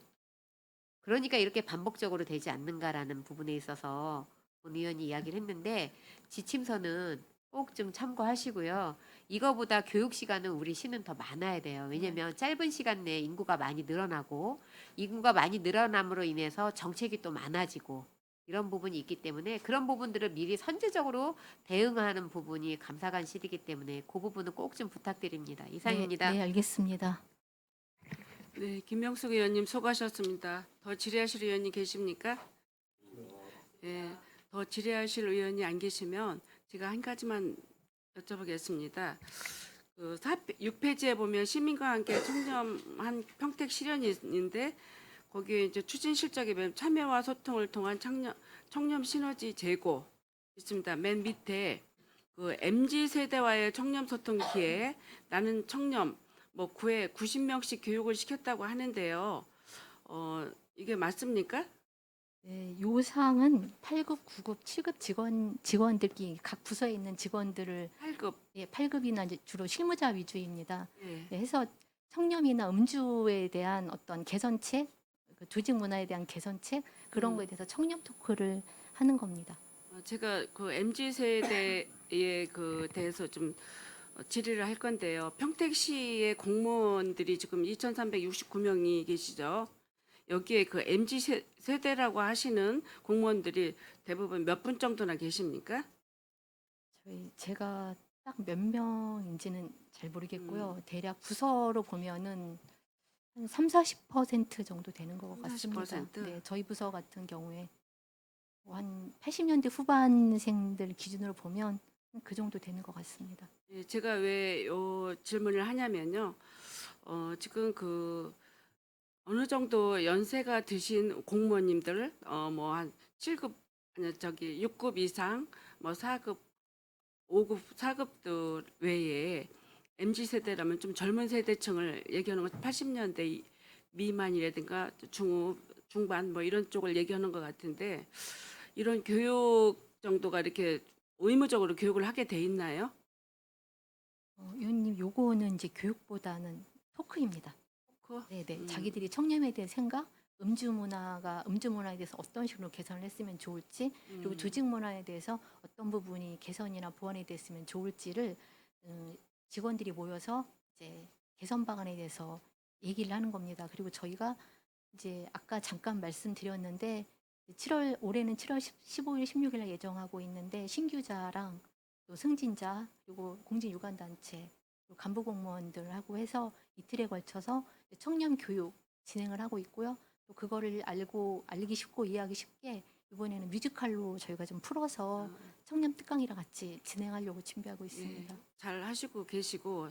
그러니까 이렇게 반복적으로 되지 않는가라는 부분에 있어서 본 의원이 이야기를 했는데 지침서는 꼭 좀 참고하시고요. 이거보다 교육 시간은 우리 시는 더 많아야 돼요. 왜냐하면 짧은 시간 내에 인구가 많이 늘어나고 인구가 많이 늘어남으로 인해서 정책이 또 많아지고 이런 부분이 있기 때문에 그런 부분들을 미리 선제적으로 대응하는 부분이 감사관실이기 때문에 그 부분은 꼭 좀 부탁드립니다. 이상입니다.
네, 알겠습니다.
네, 김명숙 의원님 수고하셨습니다. 더 질의하실 의원이 계십니까? 네, 더 질의하실 의원이 안 계시면 제가 한 가지만 여쭤보겠습니다. 그 6페이지에 보면 시민과 함께 청렴한 평택 실현이 있는데 거기에 이제 추진 실적에 보면 참여와 소통을 통한 청렴 시너지 제고 있습니다. 맨 밑에 그 MZ 세대와의 청렴 소통 기회 나는 청렴 뭐 9회 90명씩 교육을 시켰다고 하는데요. 이게 맞습니까?
네, 요 사항은 8급, 9급, 7급 직원들끼리 각 부서에 있는 직원들을
8급.
예, 8급이나 이제 주로 실무자 위주입니다.
예.
네, 해서 청렴이나 음주에 대한 어떤 개선책, 그 조직 문화에 대한 개선책 그런 거에 대해서 청렴 토크를 하는 겁니다.
제가 그 MZ 세대에 그 대해서 좀 질의를 할 건데요. 평택시의 공무원들이 지금 2,369명이 계시죠. 여기에 그 MZ 세대라고 하시는 공무원들이 대부분 몇 분 정도나 계십니까?
제가 딱 몇 명인지는 잘 모르겠고요. 대략 부서로 보면은 한 3, 40% 정도 되는 것 같습니다.
40%?
네, 저희 부서 같은 경우에 한 80년대 후반생들 기준으로 보면 그 정도 되는 것 같습니다.
예, 제가 왜 요 질문을 하냐면요. 지금 그 어느 정도 연세가 드신 공무원님들 뭐 한 7급 아니 저기 6급 이상 뭐 4급 5급 4급들 외에 MZ 세대라면 좀 젊은 세대층을 얘기하는 건 80년대 미만이라든가 중반 뭐 이런 쪽을 얘기하는 것 같은데 이런 교육 정도가 이렇게 의무적으로 교육을 하게 돼 있나요?
의원님, 요거는 이제 교육보다는 토크입니다.
그
네네. 자기들이 청렴에 대한 생각, 음주 문화에 대해서 어떤 식으로 개선을 했으면 좋을지, 그리고 조직 문화에 대해서 어떤 부분이 개선이나 보완이 됐으면 좋을지를 직원들이 모여서 이제 개선 방안에 대해서 얘기를 하는 겁니다. 그리고 저희가 이제 아까 잠깐 말씀드렸는데 올해는 7월 15일, 16일 예정하고 있는데 신규자랑 또 승진자 그리고 공직유관단체 그리고 간부 공무원들하고 해서 이틀에 걸쳐서 청렴 교육 진행을 하고 있고요. 또 그거를 알기 쉽고 이해하기 쉽게 이번에는 뮤지컬로 저희가 좀 풀어서 청렴 특강이랑 같이 진행하려고 준비하고 있습니다.
잘 하시고 계시고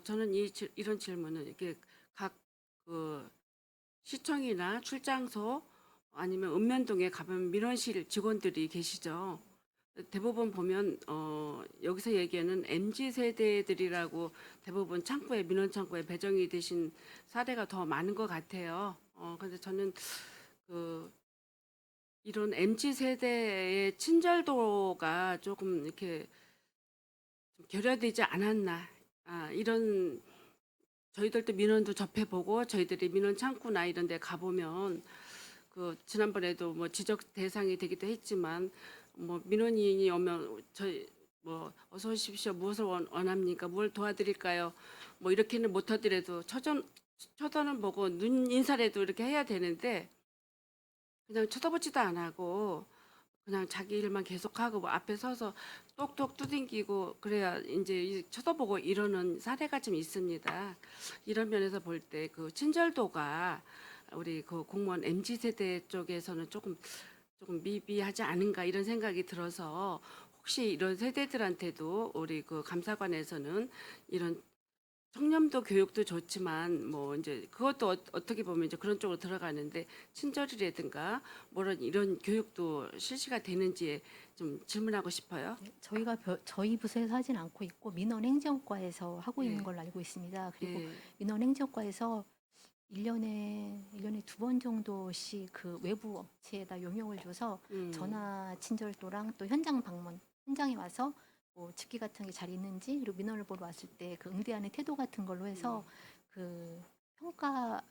저는 이런 질문은 이게 각 그 시청이나 출장소 아니면 읍면동에 가면 민원실 직원들이 계시죠. 대부분 보면 여기서 얘기하는 MZ 세대들이라고 대부분 민원 창구에 배정이 되신 사례가 더 많은 것 같아요. 그런데 저는 그 이런 MZ 세대의 친절도가 조금 이렇게 좀 결여되지 않았나. 이런 저희들도 민원도 접해보고 저희들이 민원 창구나 이런 데 가보면 그 지난번에도 뭐 지적 대상이 되기도 했지만 뭐 민원인이 오면 저희 뭐 어서 오십시오. 무엇을 원합니까? 뭘 도와드릴까요? 뭐 이렇게는 못하더라도 쳐다는 보고 눈 인사라도 이렇게 해야 되는데 그냥 쳐다보지도 안 하고 그냥 자기 일만 계속하고 뭐 앞에 서서 똑똑 두들기고 그래야 이제 쳐다보고 이러는 사례가 좀 있습니다. 이런 면에서 볼 때 그 친절도가 우리 그 공무원 MZ 세대 쪽에서는 조금 미비하지 않은가 이런 생각이 들어서 혹시 이런 세대들한테도 우리 그 감사관에서는 이런 청렴도 교육도 좋지만 뭐 이제 그것도 어떻게 보면 이제 그런 쪽으로 들어가는데 친절이라든가 뭐런 이런 교육도 실시가 되는지 좀 질문하고 싶어요.
네, 저희 부서에서 하진 않고 있고 민원행정과에서 하고 있는
예.
걸로 알고 있습니다. 그리고
예.
민원행정과에서 1년에 2번 정도씩 그 외부 업체에다 용역을 줘서 전화 친절도랑 또 현장 방문, 현장에 와서 뭐 집기 같은 게 잘 있는지 그리고 민원을 보러 왔을 때 그 응대하는 태도 같은 걸로 해서 그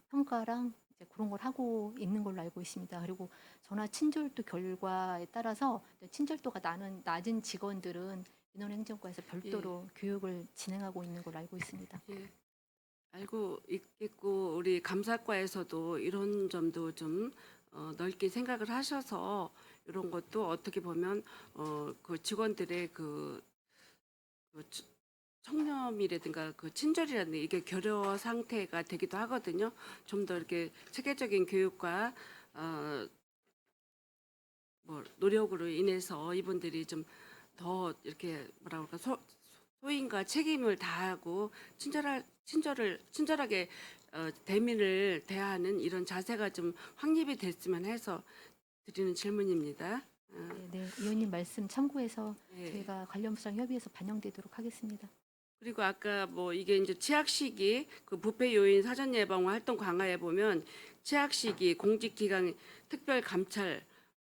평가랑 이제 그런 걸 하고 있는 걸로 알고 있습니다. 그리고 전화 친절도 결과에 따라서 친절도가 낮은 직원들은 민원행정과에서 별도로 교육을 진행하고 있는 걸로 알고 있습니다.
예. 알고 있겠고 우리 감사과에서도 이런 점도 좀 넓게 생각을 하셔서 이런 것도 어떻게 보면 그 직원들의 그 청렴이라든가 그 친절이라든가 이게 결여 상태가 되기도 하거든요. 좀 더 이렇게 체계적인 교육과 뭐 노력으로 인해서 이분들이 좀 더 이렇게 뭐라 그럴까 소임과 책임을 다하고 친절하게 대민을 대하는 이런 자세가 좀 확립이 됐으면 해서 드리는 질문입니다.
네, 의원님 말씀 참고해서
예.
저희가 관련 부서랑 협의해서 반영되도록 하겠습니다.
그리고 아까 뭐 이게 이제 취약 시기 그 부패 요인 사전 예방 활동 강화에 보면 취약 시기 공직 기강 특별 감찰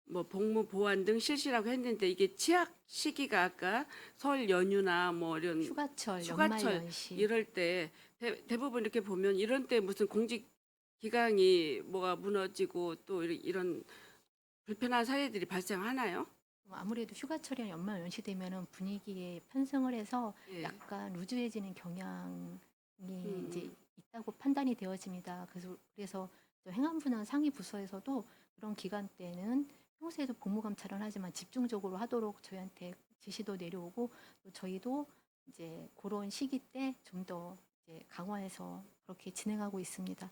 뭐 복무 보완 등 실시라고 했는데 이게 취약 시기가 아까 설 연휴나 뭐 이런
휴가철,
휴가철
연말연시
이럴 때 대부분 이렇게 보면 이런 때 무슨 공직 기강이 뭐가 무너지고 또 이런 불편한 사례들이 발생하나요?
아무래도 휴가철이나 연말연시 되면은 분위기에 편승을 해서
예.
약간 루즈해지는 경향이
음.
이제 있다고 판단이 되어집니다. 그래서 저 행안부나 상위 부서에서도 그런 기간 때는 평소에도 복무 감찰은 하지만 집중적으로 하도록 저희한테 지시도 내려오고 또 저희도 이제 그런 시기 때 좀 더 이제 강화해서 그렇게 진행하고 있습니다.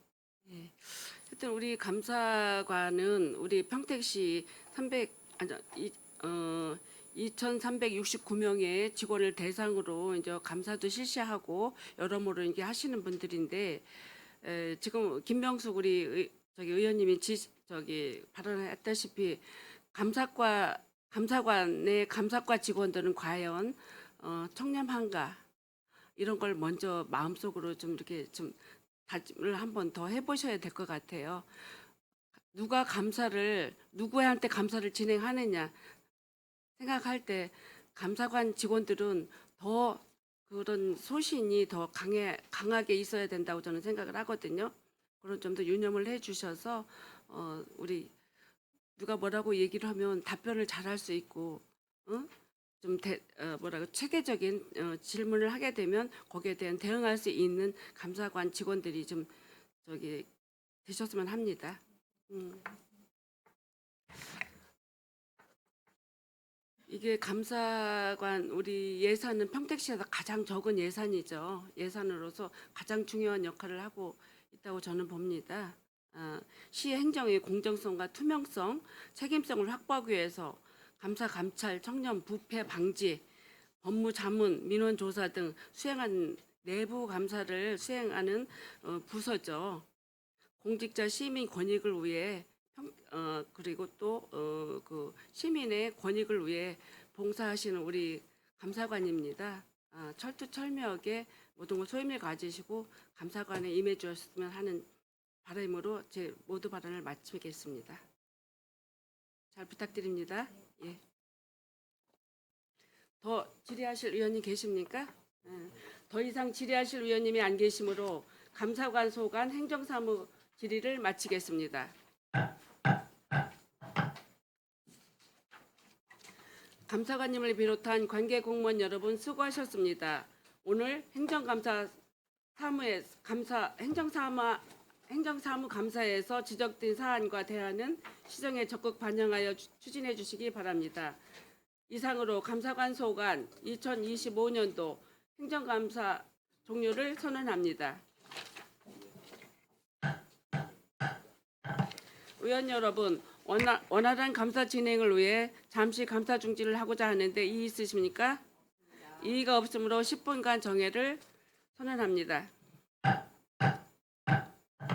예. 하여튼 우리 감사관은 우리 평택시 2,369명의 직원을 대상으로 이제 감사도 실시하고 여러모로 이게 하시는 분들인데 지금 김명숙 우리 의원님이 발언했다시피 감사관의 감사과 직원들은 과연 청렴한가 이런 걸 먼저 마음속으로 좀 이렇게 좀 다짐을 한번 더 해보셔야 될 것 같아요. 누구한테 감사를 진행하느냐 생각할 때 감사관 직원들은 더 그런 소신이 더 강하게 있어야 된다고 저는 생각을 하거든요. 그런 점도 유념을 해주셔서 우리 누가 뭐라고 얘기를 하면 답변을 잘할 수 있고 좀 체계적인 질문을 하게 되면 거기에 대한 대응할 수 있는 감사관 직원들이 좀 되셨으면 합니다. 이게 감사관 우리 예산은 평택시에서 가장 적은 예산이죠. 예산으로서 가장 중요한 역할을 하고 있다고 저는 봅니다. 시 행정의 공정성과 투명성, 책임성을 확보하기 위해서 감사, 감찰, 청렴, 부패 방지, 법무 자문, 민원 조사 등 수행한 내부 감사를 수행하는 부서죠. 공직자 시민 권익을 위해 그리고 또 그 시민의 권익을 위해 봉사하시는 우리 감사관입니다. 철두철미하게 모든 걸 소임을 가지시고 감사관에 임해 주셨으면 하는 바람으로 제 모두 발언을 마치겠습니다. 잘 부탁드립니다. 예. 더 질의하실 의원님 계십니까? 더 이상 질의하실 의원님이 안 계시므로 감사관 소관 행정사무 질의를 마치겠습니다. 감사관님을 비롯한 관계 공무원 여러분 수고하셨습니다. 오늘 행정사무 감사에서 지적된 사안과 대안은 시정에 적극 반영하여 추진해 주시기 바랍니다. 이상으로 감사관 소관 2025년도 행정감사 종료를 선언합니다. 의원 여러분, 원활한 감사 진행을 위해 잠시 감사 중지를 하고자 하는데 이의 있으십니까? 이의가 없으므로 10분간 정회를 선언합니다.